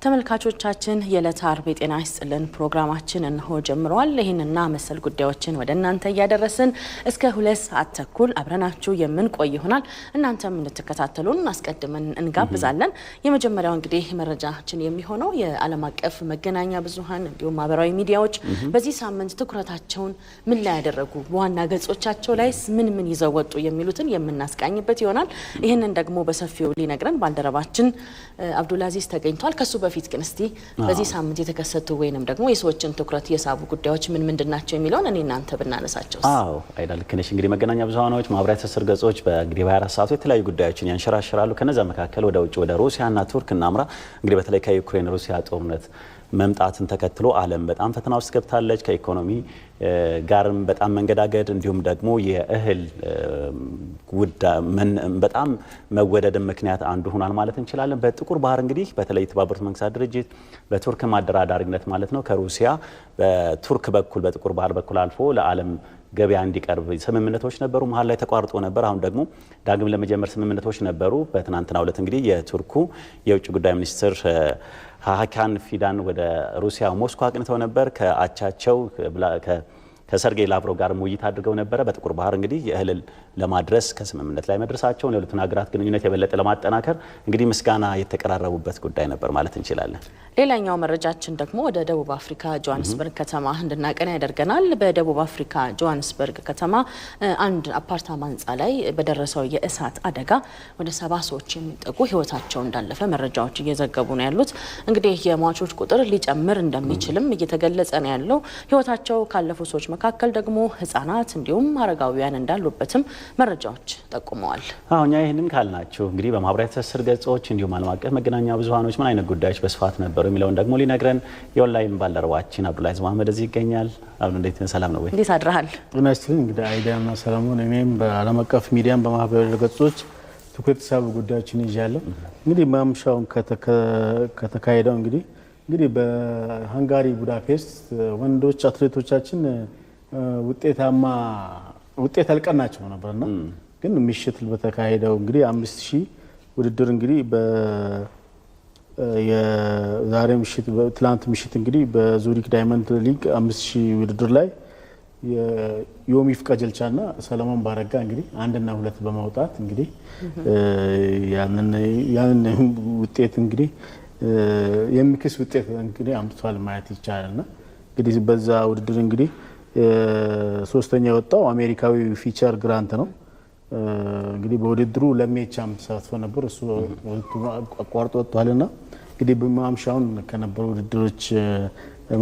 ተመልካቾቻችን የዕለተ ዓርብ የጤና ይስጥልን ፕሮግራማችን እንሆ ጀምሯል። ይህንና መሰል ጉዳዮችን ወደ እናንተ እያደረስን እስከ 2 ሰዓት ተኩል አብረናችሁ የምንቆይ ይሆናል። እናንተም እንድትከታተሉን አስቀድመን እንጋብዛለን። የመጀመሪያው እንግዲህ መረጃችን የሚሆነው የዓለም አቀፍ መገናኛ ብዙሃን እንዲሁም ማህበራዊ ሚዲያዎች በዚህ ሳምንት ትኩረታቸውን ምን ላይ ያደረጉ፣ በዋና ገጾቻቸው ላይ ምን ይዘው ወጡ የሚሉትን የምናስቃኝበት ይሆናል። ይህንን ደግሞ በሰፊው ሊነግረን ባልደረባችን አብዱልአዚዝ ተገኝቷል። ከሱ በፊት ግን እስቲ በዚህ ሳምንት የተከሰቱ ወይንም ደግሞ የሰዎችን ትኩረት የሳቡ ጉዳዮች ምን ምንድናቸው የሚለውን እኔ እናንተ ብናነሳቸው። አይዳል ከነሽ እንግዲህ መገናኛ ብዙሃኖች ማህበራዊ ትስስር ገጾች በእንግዲህ በ24 ሰዓት የተለያዩ ጉዳዮችን ያንሸራሽራሉ። ከነዛ መካከል ወደ ውጭ ወደ ሩሲያና ቱርክ እናምራ። እንግዲህ በተለይ ከዩክሬን ሩሲያ ጦርነት መምጣትን ተከትሎ ዓለም በጣም ፈተና ውስጥ ገብታለች። ከኢኮኖሚ ጋርም በጣም መንገዳገድ እንዲሁም ደግሞ የእህል በጣም መወደድ ምክንያት አንዱ ሆኗል ማለት እንችላለን። በጥቁር ባህር እንግዲህ በተለይ የተባበሩት መንግስታት ድርጅት በቱርክ ማደራዳሪነት ማለት ነው ከሩሲያ በቱርክ በኩል በጥቁር ባህር በኩል አልፎ ለዓለም ገበያ እንዲቀርብ ስምምነቶች ነበሩ። መሀል ላይ ተቋርጦ ነበር። አሁን ደግሞ ዳግም ለመጀመር ስምምነቶች ነበሩ። በትናንትናው ዕለት እንግዲህ የቱርኩ የውጭ ጉዳይ ሚኒስትር ሃካን ፊዳን ወደ ሩሲያ ሞስኮ አቅንተው ነበር። ከአቻቸው ከሰርጌይ ላቭሮቭ ጋር ውይይት አድርገው ነበረ። በጥቁር ባህር እንግዲህ የእህል ለማድረስ ከስምምነት ላይ መድረሳቸውን የሁለቱን ሀገራት ግንኙነት የበለጠ ለማጠናከር እንግዲህ ምስጋና የተቀራረቡበት ጉዳይ ነበር ማለት እንችላለን። ሌላኛው መረጃችን ደግሞ ወደ ደቡብ አፍሪካ ጆሃንስበርግ ከተማ እንድናቀና ያደርገናል። በደቡብ አፍሪካ ጆሃንስበርግ ከተማ አንድ አፓርታማ ህንጻ ላይ በደረሰው የእሳት አደጋ ወደ 70 ሰዎች የሚጠጉ ህይወታቸው እንዳለፈ መረጃዎች እየዘገቡ ነው ያሉት። እንግዲህ የሟቾች ቁጥር ሊጨምር እንደሚችልም እየተገለጸ ነው ያለው። ህይወታቸው ካለፉ ሰዎች መካከል ደግሞ ህጻናት እንዲሁም አረጋውያን እንዳሉበትም መረጃዎች ጠቁመዋል። እኛ ይህንን ካልናችሁ እንግዲህ በማህበራዊ ትስስር ገጾች እንዲሁም ዓለም አቀፍ መገናኛ ብዙሃኖች ምን አይነት ጉዳዮች በስፋት ነበሩ የሚለውን ደግሞ ሊነግረን የኦንላይን ባልደረባችን አብዱልአዚዝ መሐመድ እዚህ ይገኛል። አብዱ እንዴት ነህ? ሰላም ነው ወይ? እንዴት አድረሃል? ጤናችን እንግዲህ አይዳና ሰላሙን እኔም በዓለም አቀፍ ሚዲያም በማህበራዊ ገጾች ትኩረት ሳቡ ጉዳዮችን ይዣለሁ። እንግዲህ ማምሻውን ከተካሄደው እንግዲህ በሃንጋሪ ቡዳፔስት ወንዶች አትሌቶቻችን ውጤት አልቀናቸው ነበርና ግን ምሽት በተካሄደው እንግዲህ 5000 ውድድር እንግዲህ የዛሬ ምሽት ትላንት ምሽት እንግዲህ በዙሪክ ዳይመንድ ሊግ 5000 ውድድር ላይ የዮሚፍ ቀጀልቻና ሰለሞን ባረጋ እንግዲህ 1 እና 2 በማውጣት እንግዲህ ያንን ውጤት እንግዲህ የሚክስ ውጤት እንግዲህ አምጥቷል ማለት ይቻላልና እንግዲህ በዛ ውድድር እንግዲህ ሶስተኛ የወጣው አሜሪካዊ ፊቸር ግራንት ነው። እንግዲህ በውድድሩ ለሜቻም ተሳትፎ ነበር። እሱ አቋርጦ ወጥቷልና እንግዲህ በማምሻውን ከነበሩ ውድድሮች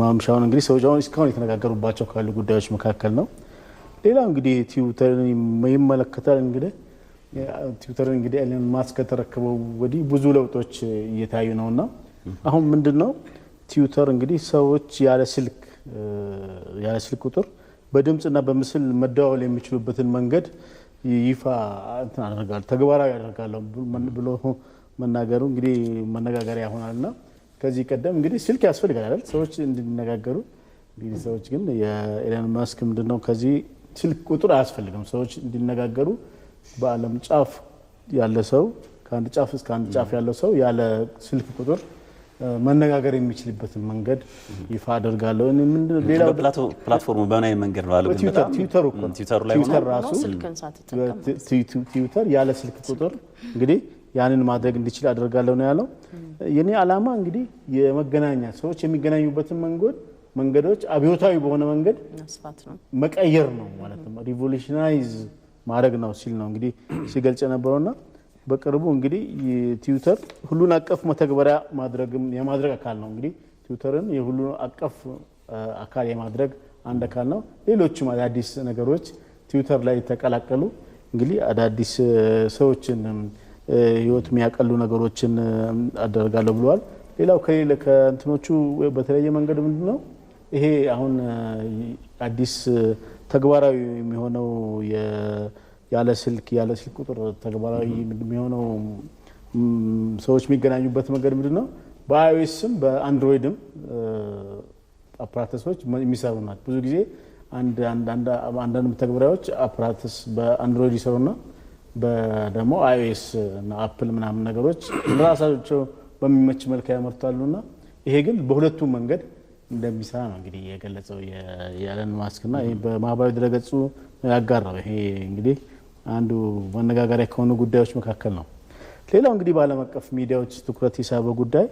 ማምሻውን እንግዲህ ሰውጃውን እስካሁን የተነጋገሩባቸው ካሉ ጉዳዮች መካከል ነው። ሌላው እንግዲህ ትዊተርን ይመለከታል። እንግዲህ ትዊተርን እንግዲህ ኤለን ማስክ ከተረከበው ወዲህ ብዙ ለውጦች እየታዩ ነውና አሁን ምንድነው ትዊተር እንግዲህ ሰዎች ያለ ስልክ ቁጥር በድምጽና በምስል መደዋወል የሚችሉበትን መንገድ ይፋ ተግባራዊ ያደርጋል ብሎ መናገሩ እንግዲህ መነጋገሪያ ሆናልና ከዚህ ቀደም እንግዲህ ስልክ ያስፈልጋል አይደል ሰዎች እንዲነጋገሩ። እንግዲህ ሰዎች ግን የኤለን ማስክ ምንድነው ከዚህ ስልክ ቁጥር አያስፈልግም። ሰዎች እንዲነጋገሩ በዓለም ጫፍ ያለ ሰው ከአንድ ጫፍ እስከ አንድ ጫፍ ያለው ሰው ያለ ስልክ ቁጥር መነጋገር የሚችልበትን መንገድ ይፋ አደርጋለሁ። ሌላው ፕላትፎርሙ በእናይ መንገድ ነው አለው። ትዊተር ላይ ራሱ ትዊተር ያለ ስልክ ቁጥር እንግዲህ ያንን ማድረግ እንዲችል አደርጋለሁ ነው ያለው። የኔ ዓላማ እንግዲህ የመገናኛ ሰዎች የሚገናኙበትን መንገዶች አብዮታዊ በሆነ መንገድ መቀየር ነው ማለት ነው። ሪቮሉሽናይዝ ማድረግ ነው ሲል ነው እንግዲህ ሲገልጽ ነበርና በቅርቡ እንግዲህ ትዊተር ሁሉን አቀፍ መተግበሪያ የማድረግ አካል ነው። እንግዲህ ትዊተርን የሁሉን አቀፍ አካል የማድረግ አንድ አካል ነው። ሌሎችም አዳዲስ ነገሮች ትዊተር ላይ ተቀላቀሉ እንግዲህ አዳዲስ ሰዎችን ህይወት የሚያቀሉ ነገሮችን አደርጋለሁ ብለዋል። ሌላው ከእንትኖቹ በተለየ መንገድ ምንድነው ይሄ አሁን አዲስ ተግባራዊ የሚሆነው ያለ ስልክ ቁጥር ተግባራዊ የሚሆነው ሰዎች የሚገናኙበት መንገድ ምንድነው በአይኦኤስም በአንድሮይድም አፕራተሶች የሚሰሩ ናቸው። ብዙ ጊዜ አንዳንድ ተግባራዎች አፕራተስ በአንድሮይድ ይሰሩና በደሞ አይኦኤስ እና አፕል ምናምን ነገሮች ራሳቸው በሚመች መልኩ ያመርታሉና ይሄ ግን በሁለቱም መንገድ እንደሚሰራ ነው እንግዲህ የገለጸው የኤለን ማስክና ይሄ በማህበራዊ ድረገጹ ያጋራው። ይሄ እንግዲህ አንዱ መነጋገሪያ ከሆኑ ጉዳዮች መካከል ነው። ሌላው እንግዲህ በዓለም አቀፍ ሚዲያዎች ትኩረት የሳበው ጉዳይ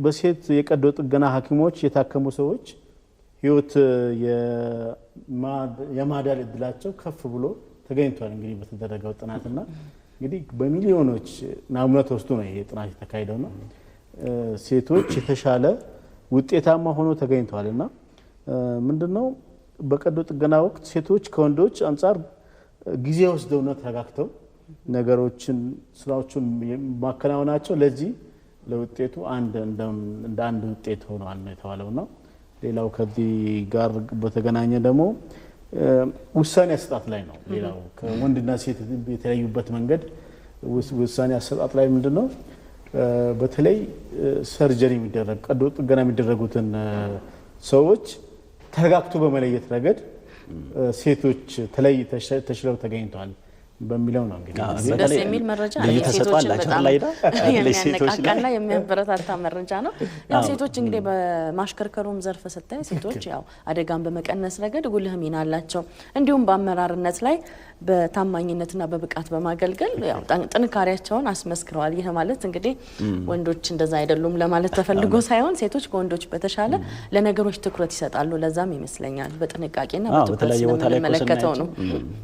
በሴት የቀዶ ጥገና ሐኪሞች የታከሙ ሰዎች ህይወት የማዳን እድላቸው ከፍ ብሎ ተገኝቷል። እንግዲህ በተደረገው ጥናትና እንግዲህ በሚሊዮኖች ናሙና ተወስዶ ነው ይሄ ጥናት የተካሄደውና ሴቶች የተሻለ ውጤታማ ሆኖ ተገኝተዋልና ምንድነው በቀዶ ጥገና ወቅት ሴቶች ከወንዶች አንጻር ጊዜ ወስደውና ተረጋግተው ነገሮችን ስራዎችን ማከናወናቸው ለዚህ ለውጤቱ እንደ አንድ ውጤት ሆኗል ነው የተባለውና ሌላው ከዚህ ጋር በተገናኘ ደግሞ ውሳኔ አሰጣጥ ላይ ነው። ሌላው ከወንድና ሴት የተለዩበት መንገድ ውሳኔ አሰጣጥ ላይ ምንድነው በተለይ ሰርጀሪ የሚደረግ ቀዶ ጥገና የሚደረጉትን ሰዎች ተረጋግቶ በመለየት ረገድ ሴቶች ተሽለው ተገኝተዋል በሚለው ነው እንግዲህ ደስ የሚል መረጃ ሴቶችን በጣም የሚያነቃቃና የሚያበረታታ መረጃ ነው። ያው ሴቶች እንግዲህ በማሽከርከሩም ዘርፍ ስታይ ሴቶች ያው አደጋን በመቀነስ ረገድ ጉልህ ሚና አላቸው። እንዲሁም በአመራርነት ላይ በታማኝነትና በብቃት በማገልገል ያው ጥንካሬያቸውን አስመስክረዋል። ይሄ ማለት እንግዲህ ወንዶች እንደዛ አይደሉም ለማለት ተፈልጎ ሳይሆን ሴቶች ከወንዶች በተሻለ ለነገሮች ትኩረት ይሰጣሉ። ለዛም ይመስለኛል በጥንቃቄና በትኩረት ስለምንመለከተው ነው።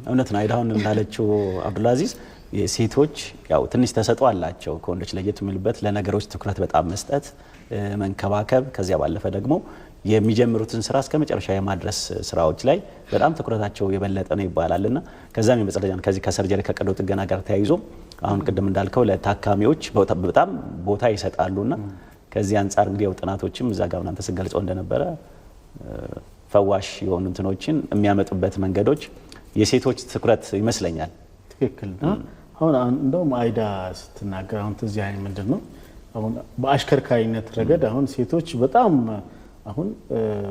እውነት ነው። አይዳውን እንዳለችው አብዱልአዚዝ የሴቶች ያው ትንሽ ተሰጥኦ አላቸው ከወንዶች ለየት የሚሉበት ለነገሮች ትኩረት በጣም መስጠት፣ መንከባከብ፣ ከዚያ ባለፈ ደግሞ የሚጀምሩትን ስራ እስከ መጨረሻ የማድረስ ስራዎች ላይ በጣም ትኩረታቸው የበለጠ ነው ይባላልና ከዛም የመጸለጃን ከዚህ ከሰርጀሪ ከቀዶ ጥገና ጋር ተያይዞ አሁን ቅድም እንዳልከው ለታካሚዎች በጣም ቦታ ይሰጣሉና ከዚህ አንፃር እንግዲህ ጥናቶችም እዛ ጋር እናንተ ስገልጸው እንደነበረ ፈዋሽ የሆኑ እንትኖችን የሚያመጡበት መንገዶች የሴቶች ትኩረት ይመስለኛል። ትክክል ነው። አሁን እንደውም አይዳ ስትናገር አሁን እዚህ አይነት ምንድነው አሁን በአሽከርካሪነት ረገድ አሁን ሴቶች በጣም አሁን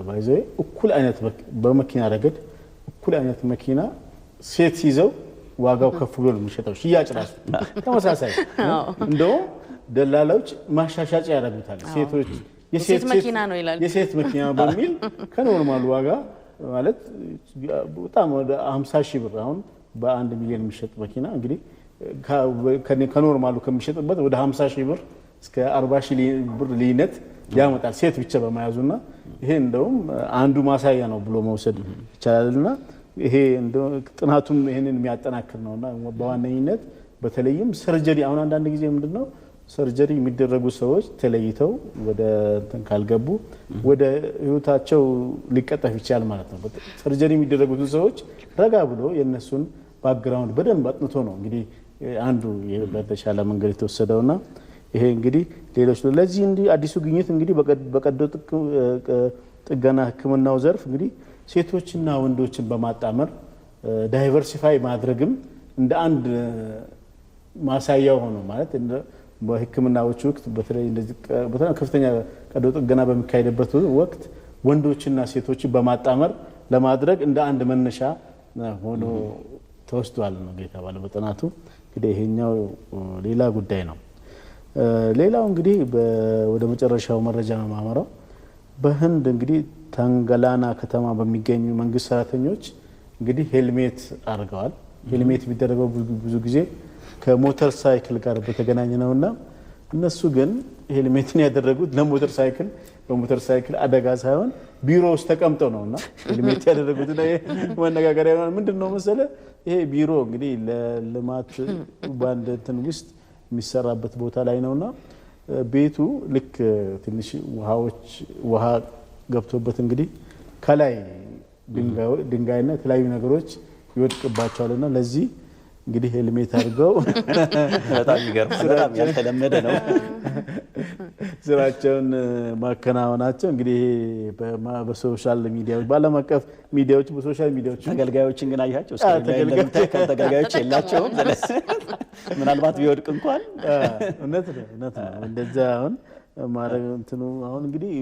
ባይዘይ እኩል አይነት በመኪና ረገድ እኩል አይነት መኪና ሴት ይዘው ዋጋው ከፍ ብሎ ነው የሚሸጠው። ሽያጭ ራሱ ተመሳሳይ እንደውም ደላላዎች ማሻሻጫ ያደርጉታል። ሴቶች የሴት መኪና ነው ይላል። የሴት መኪና በሚል ከኖርማል ዋጋ ማለት በጣም ወደ 50,000 ብር አሁን በ1 ሚሊዮን የሚሸጥ መኪና እንግዲህ ከኖርማሉ ከሚሸጥበት ወደ 50,000 ብር እስከ 40,000 ብር ልዩነት ያመጣል ሴት ብቻ በመያዙና ይሄ እንደውም አንዱ ማሳያ ነው ብሎ መውሰድ ይቻላልና ይሄ እንደው ጥናቱም ይሄንን የሚያጠናክር ነውና በዋነኝነት በተለይም ሰርጀሪ አሁን አንዳንድ ጊዜ ምንድነው ሰርጀሪ የሚደረጉ ሰዎች ተለይተው ወደ እንትን ካልገቡ ወደ ህይወታቸው ሊቀጠፍ ይችላል ማለት ነው። ሰርጀሪ የሚደረጉት ሰዎች ረጋ ብሎ የነሱን ባክግራውንድ በደንብ አጥንቶ ነው እንግዲህ አንዱ በተሻለ መንገድ የተወሰደውና ይሄ እንግዲህ ሌሎች ለዚህ እንዲ አዲሱ ግኝት እንግዲህ በቀዶ ጥገና ህክምናው ዘርፍ እንግዲህ ሴቶችና ወንዶችን በማጣመር ዳይቨርሲፋይ ማድረግም እንደ አንድ ማሳያው ሆኖ ማለት በህክምናዎች ወቅት በተለይ እንደዚህ ከፍተኛ ቀዶ ጥገና በሚካሄድበት ወቅት ወንዶችና ሴቶችን በማጣመር ለማድረግ እንደ አንድ መነሻ ሆኖ ተወስዷል ነው የተባለው በጥናቱ። እንግዲህ ይሄኛው ሌላ ጉዳይ ነው። ሌላው እንግዲህ ወደ መጨረሻው መረጃ ማማራው በህንድ እንግዲህ ታንጋላና ከተማ በሚገኙ መንግስት ሰራተኞች እንግዲህ ሄልሜት አድርገዋል። ሄልሜት የሚደረገው ብዙ ጊዜ ከሞተር ሳይክል ጋር በተገናኘ ነውና እነሱ ግን ሄልሜትን ያደረጉት ለሞተር ሳይክል በሞተር ሳይክል አደጋ ሳይሆን ቢሮ ውስጥ ተቀምጠው ነውና ሄልሜት ያደረጉት ነው። መነጋገሪያ ምንድነው መሰለ ይሄ ቢሮ እንግዲህ ለልማት ባንድ እንትን ውስጥ የሚሰራበት ቦታ ላይ ነውና ቤቱ ልክ ትንሽ ውሃ ገብቶበት እንግዲህ ከላይ ድንጋይና የተለያዩ ነገሮች ይወድቅባቸዋልና ለዚህ እንግዲህ ሄልሜት አድርገው በጣም ይገርም በጣም ያልተለመደ ነው ስራቸውን ማከናወናቸው እንግዲህ በሶሻል ሚዲያዎች በዓለም አቀፍ ሚዲያዎች በሶሻል ሚዲያዎች ተገልጋዮችን ግን አያቸው ተገልጋዮች የላቸውም። ምናልባት ቢወድቅ እንኳን እውነት ነው እንደዛ አሁን ማረግ እንትኑ አሁን እንግዲህ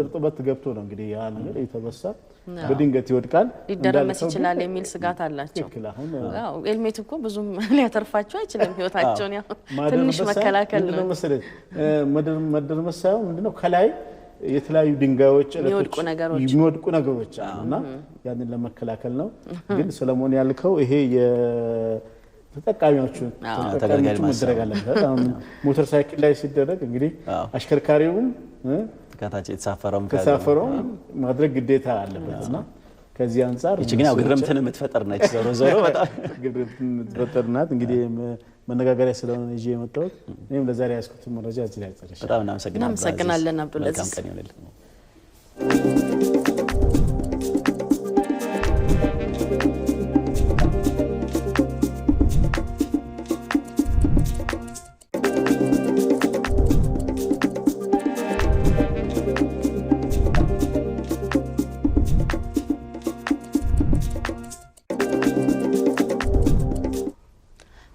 እርጥበት ገብቶ ነው እንግዲህ ያ ነገር የተበሳ በድንገት ይወድቃል ሊደረመስ ይችላል የሚል ስጋት አላቸው። አዎ ሄልሜት እኮ ብዙም ሊያተርፋቸው አይችልም ህይወታቸውን ያው ትንሽ መከላከል ነው መሰለኝ። መደርመስ ሳይሆን ምንድነው ከላይ የተለያዩ ድንጋዮች የሚወድቁ ነገሮች አሉና ያንን ለመከላከል ነው። ግን ሰለሞን ያልከው ይሄ ተጠቃሚዎቹ መደረግ አለበት። ሞተር ሳይክል ላይ ሲደረግ እንግዲህ አሽከርካሪውም ከታች የተሳፈረውም ማድረግ ግዴታ አለበትና ከዚህ አንፃር ግን ያው ግርምትን የምትፈጠር ነች። ዞሮ በጣም ግርምትን የምትፈጠር ናት። እንግዲህ መነጋገሪያ ስለሆነ ይዤ የመጣሁት እኔም ለዛሬ ያስኩት መረጃ እዚህ ላይ ጨርሻለሁ። በጣም እናመሰግናለን አብዱልአዚዝ።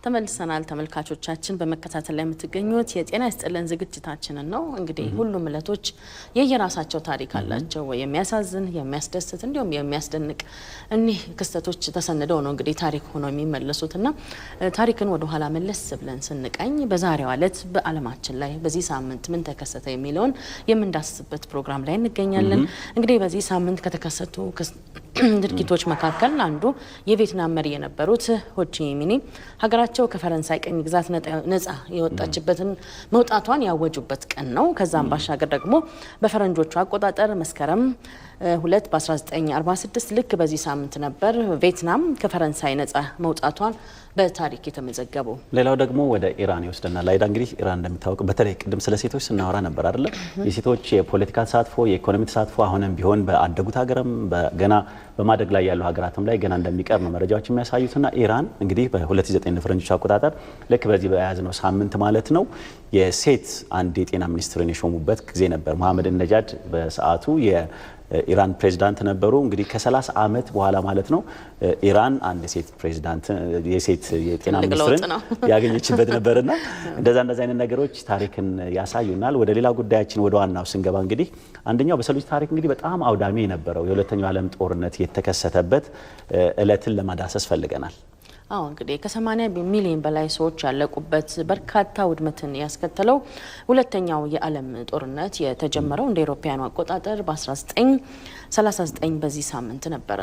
ተመልሰናል ተመልካቾቻችን። በመከታተል ላይ የምትገኙት የጤና ይስጥልን ዝግጅታችንን ነው። እንግዲህ ሁሉም እለቶች የየራሳቸው ታሪክ አላቸው። የሚያሳዝን፣ የሚያስደስት እንዲሁም የሚያስደንቅ እኒህ ክስተቶች ተሰንደው ነው እንግዲህ ታሪክ ሆነው የሚመለሱትና ታሪክን ወደ ኋላ መለስ ብለን ስንቃኝ በዛሬው ዕለት በዓለማችን ላይ በዚህ ሳምንት ምን ተከሰተ የሚለውን የምንዳስስበት ፕሮግራም ላይ እንገኛለን። እንግዲህ በዚህ ሳምንት ከተከሰቱ ድርጊቶች መካከል አንዱ የቪየትናም መሪ የነበሩት ሆቺሚኒ ሀገራቸው ከፈረንሳይ ቀኝ ግዛት ነፃ የወጣችበትን መውጣቷን ያወጁበት ቀን ነው። ከዛም ባሻገር ደግሞ በፈረንጆቹ አቆጣጠር መስከረም 2 በ1946 ልክ በዚህ ሳምንት ነበር ቪየትናም ከፈረንሳይ ነፃ መውጣቷን በታሪክ የተመዘገበው። ሌላው ደግሞ ወደ ኢራን ይወስደናል። ላይዳ እንግዲህ ኢራን እንደምታወቅ በተለይ ቅድም ስለ ሴቶች ስናወራ ነበር አይደል? የሴቶች የፖለቲካ ተሳትፎ፣ የኢኮኖሚ ተሳትፎ አሁንም ቢሆን በአደጉት ሀገርም ገና በማደግ ላይ ያሉ ሀገራትም ላይ ገና እንደሚቀር ነው መረጃዎች የሚያሳዩትና ኢራን እንግዲህ በ2009 ፈረንጆች አቆጣጠር ልክ በዚህ በያዝነው ሳምንት ማለት ነው የሴት አንድ የጤና ሚኒስትርን የሾሙበት ጊዜ ነበር። መሐመድ ነጃድ በሰዓቱ ኢራን ፕሬዝዳንት ነበሩ። እንግዲህ ከ30 ዓመት በኋላ ማለት ነው ኢራን አንድ ሴት ፕሬዝዳንት የሴት የጤና ሚኒስትርን ያገኘችበት ነበርና እንደዛ አይነት ነገሮች ታሪክን ያሳዩናል። ወደ ሌላ ጉዳያችን ወደ ዋናው ስንገባ እንግዲህ አንደኛው በሰው ልጅ ታሪክ እንግዲህ በጣም አውዳሚ የነበረው የሁለተኛው ዓለም ጦርነት የተከሰተበት እለትን ለማዳሰስ ፈልገናል። አዎ እንግዲህ ከ80 ሚሊዮን በላይ ሰዎች ያለቁበት በርካታ ውድመትን ያስከተለው ሁለተኛው የዓለም ጦርነት የተጀመረው እንደ አውሮፓውያኑ አቆጣጠር በ1939 በዚህ ሳምንት ነበረ።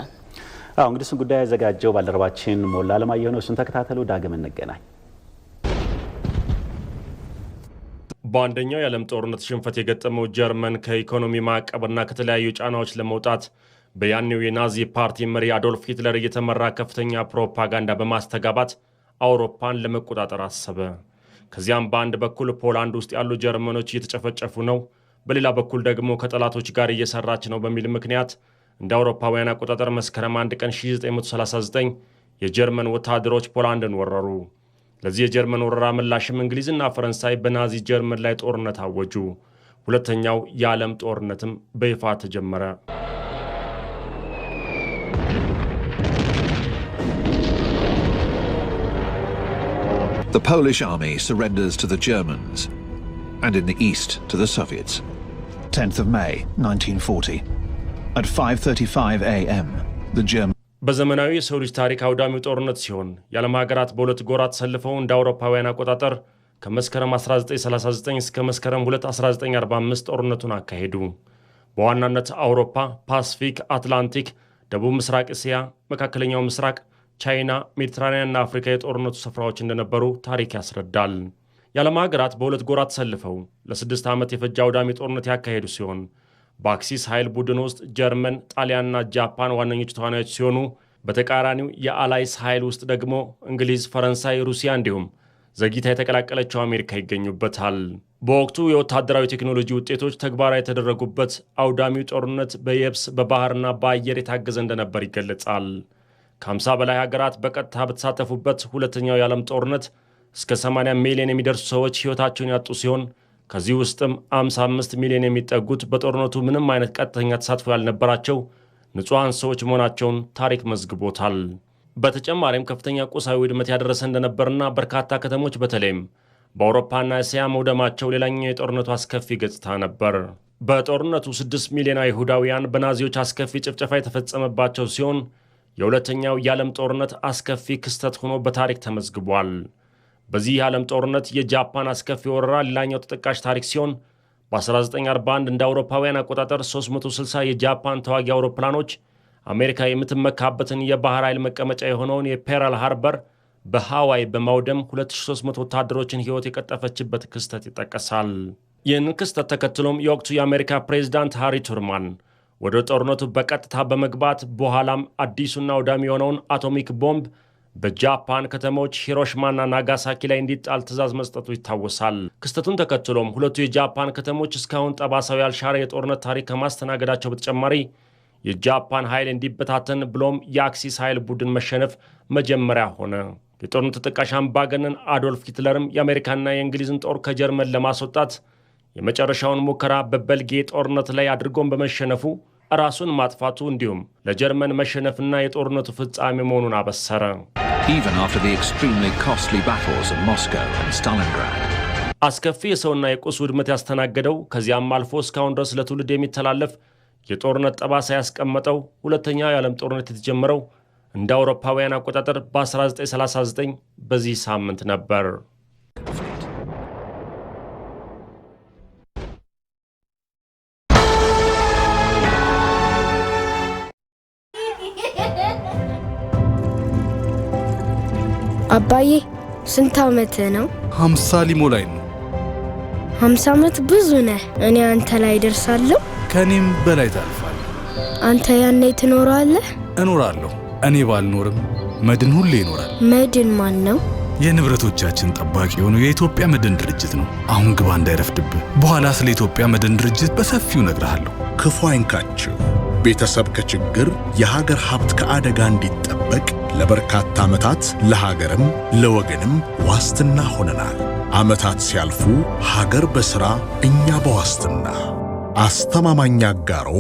አዎ እንግዲህ እሱን ጉዳይ ያዘጋጀው ባልደረባችን ሞላ አለማየሁ ነው። እሱን ተከታተሉ። ዳግም እንገናኝ። በአንደኛው የዓለም ጦርነት ሽንፈት የገጠመው ጀርመን ከኢኮኖሚ ማዕቀብና ከተለያዩ ጫናዎች ለመውጣት በያኔው የናዚ ፓርቲ መሪ አዶልፍ ሂትለር እየተመራ ከፍተኛ ፕሮፓጋንዳ በማስተጋባት አውሮፓን ለመቆጣጠር አሰበ። ከዚያም በአንድ በኩል ፖላንድ ውስጥ ያሉ ጀርመኖች እየተጨፈጨፉ ነው፣ በሌላ በኩል ደግሞ ከጠላቶች ጋር እየሰራች ነው በሚል ምክንያት እንደ አውሮፓውያን አቆጣጠር መስከረም 1 ቀን 1939 የጀርመን ወታደሮች ፖላንድን ወረሩ። ለዚህ የጀርመን ወረራ ምላሽም እንግሊዝና ፈረንሳይ በናዚ ጀርመን ላይ ጦርነት አወጁ። ሁለተኛው የዓለም ጦርነትም በይፋ ተጀመረ። The Polish army surrenders to the Germans, and in the east to the Soviets. 10th of May, 1940. At 5:35 a.m., the German በዘመናዊ የሰው ልጅ ታሪክ አውዳሚው ጦርነት ሲሆን የዓለም ሀገራት በሁለት ጎራ ተሰልፈው እንደ አውሮፓውያን አቆጣጠር ከመስከረም 1939 እስከ መስከረም 2 1945 ጦርነቱን አካሄዱ። በዋናነት አውሮፓ፣ ፓሲፊክ፣ አትላንቲክ፣ ደቡብ ምስራቅ እስያ፣ መካከለኛው ምስራቅ፣ ቻይና፣ ሜዲትራኒያንና አፍሪካ የጦርነቱ ስፍራዎች እንደነበሩ ታሪክ ያስረዳል። የዓለም ሀገራት በሁለት ጎራ ተሰልፈው ለ6 ዓመት የፈጀ አውዳሚ ጦርነት ያካሄዱ ሲሆን በአክሲስ ኃይል ቡድን ውስጥ ጀርመን፣ ጣሊያንና ጃፓን ዋነኞቹ ተዋናዮች ሲሆኑ በተቃራኒው የአላይስ ኃይል ውስጥ ደግሞ እንግሊዝ፣ ፈረንሳይ፣ ሩሲያ እንዲሁም ዘግይታ የተቀላቀለችው አሜሪካ ይገኙበታል። በወቅቱ የወታደራዊ ቴክኖሎጂ ውጤቶች ተግባራዊ የተደረጉበት አውዳሚው ጦርነት በየብስ በባህርና በአየር የታገዘ እንደነበር ይገለጻል። ከ50 በላይ ሀገራት በቀጥታ በተሳተፉበት ሁለተኛው የዓለም ጦርነት እስከ 80 ሚሊዮን የሚደርሱ ሰዎች ሕይወታቸውን ያጡ ሲሆን ከዚህ ውስጥም 55 ሚሊዮን የሚጠጉት በጦርነቱ ምንም አይነት ቀጥተኛ ተሳትፎ ያልነበራቸው ንጹሐን ሰዎች መሆናቸውን ታሪክ መዝግቦታል። በተጨማሪም ከፍተኛ ቁሳዊ ውድመት ያደረሰ እንደነበርና በርካታ ከተሞች በተለይም በአውሮፓና እስያ መውደማቸው ሌላኛው የጦርነቱ አስከፊ ገጽታ ነበር። በጦርነቱ 6 ሚሊዮን አይሁዳውያን በናዚዎች አስከፊ ጭፍጨፋ የተፈጸመባቸው ሲሆን የሁለተኛው የዓለም ጦርነት አስከፊ ክስተት ሆኖ በታሪክ ተመዝግቧል። በዚህ የዓለም ጦርነት የጃፓን አስከፊ ወረራ ሌላኛው ተጠቃሽ ታሪክ ሲሆን በ1941 እንደ አውሮፓውያን አቆጣጠር 360 የጃፓን ተዋጊ አውሮፕላኖች አሜሪካ የምትመካበትን የባህር ኃይል መቀመጫ የሆነውን የፔርል ሃርበር በሃዋይ በማውደም 2300 ወታደሮችን ሕይወት የቀጠፈችበት ክስተት ይጠቀሳል። ይህንን ክስተት ተከትሎም የወቅቱ የአሜሪካ ፕሬዝዳንት ሃሪ ቱርማን ወደ ጦርነቱ በቀጥታ በመግባት በኋላም አዲሱና አውዳሚ የሆነውን አቶሚክ ቦምብ በጃፓን ከተሞች ሂሮሺማና ናጋሳኪ ላይ እንዲጣል ትዕዛዝ መስጠቱ ይታወሳል። ክስተቱን ተከትሎም ሁለቱ የጃፓን ከተሞች እስካሁን ጠባሳው ያልሻረ የጦርነት ታሪክ ከማስተናገዳቸው በተጨማሪ የጃፓን ኃይል እንዲበታተን ብሎም የአክሲስ ኃይል ቡድን መሸነፍ መጀመሪያ ሆነ። የጦርነቱ ተጠቃሽ አምባገነን አዶልፍ ሂትለርም የአሜሪካና የእንግሊዝን ጦር ከጀርመን ለማስወጣት የመጨረሻውን ሙከራ በበልጌ ጦርነት ላይ አድርጎን በመሸነፉ ራሱን ማጥፋቱ እንዲሁም ለጀርመን መሸነፍና የጦርነቱ ፍጻሜ መሆኑን አበሰረ። Even after the extremely costly battles of Moscow and Stalingrad. አስከፊ የሰውና የቁስ ውድመት ያስተናገደው ከዚያም አልፎ እስካሁን ድረስ ለትውልድ የሚተላለፍ የጦርነት ጠባሳ ያስቀመጠው ሁለተኛው የዓለም ጦርነት የተጀመረው እንደ አውሮፓውያን አቆጣጠር በ1939 በዚህ ሳምንት ነበር። አባዬ ስንት ዓመት ነው? 50 ሊሞላኝ ነው። 50 ዓመት ብዙ ነህ። እኔ አንተ ላይ ደርሳለሁ። ከኔም በላይ ታልፋለህ። አንተ ያኔ ትኖራለህ? እኖራለሁ። እኔ ባልኖርም መድን ሁሌ ይኖራል። መድን ማን ነው? የንብረቶቻችን ጠባቂ የሆነው የኢትዮጵያ መድን ድርጅት ነው። አሁን ግባ እንዳይረፍድብህ። በኋላ ስለ ኢትዮጵያ መድን ድርጅት በሰፊው እነግርሃለሁ። ክፉ አይንካችሁ። ቤተሰብ ከችግር የሀገር ሀብት ከአደጋ እንዲጠበቅ ለበርካታ ዓመታት ለሀገርም ለወገንም ዋስትና ሆነናል። ዓመታት ሲያልፉ ሀገር በሥራ እኛ በዋስትና። አስተማማኝ አጋሮ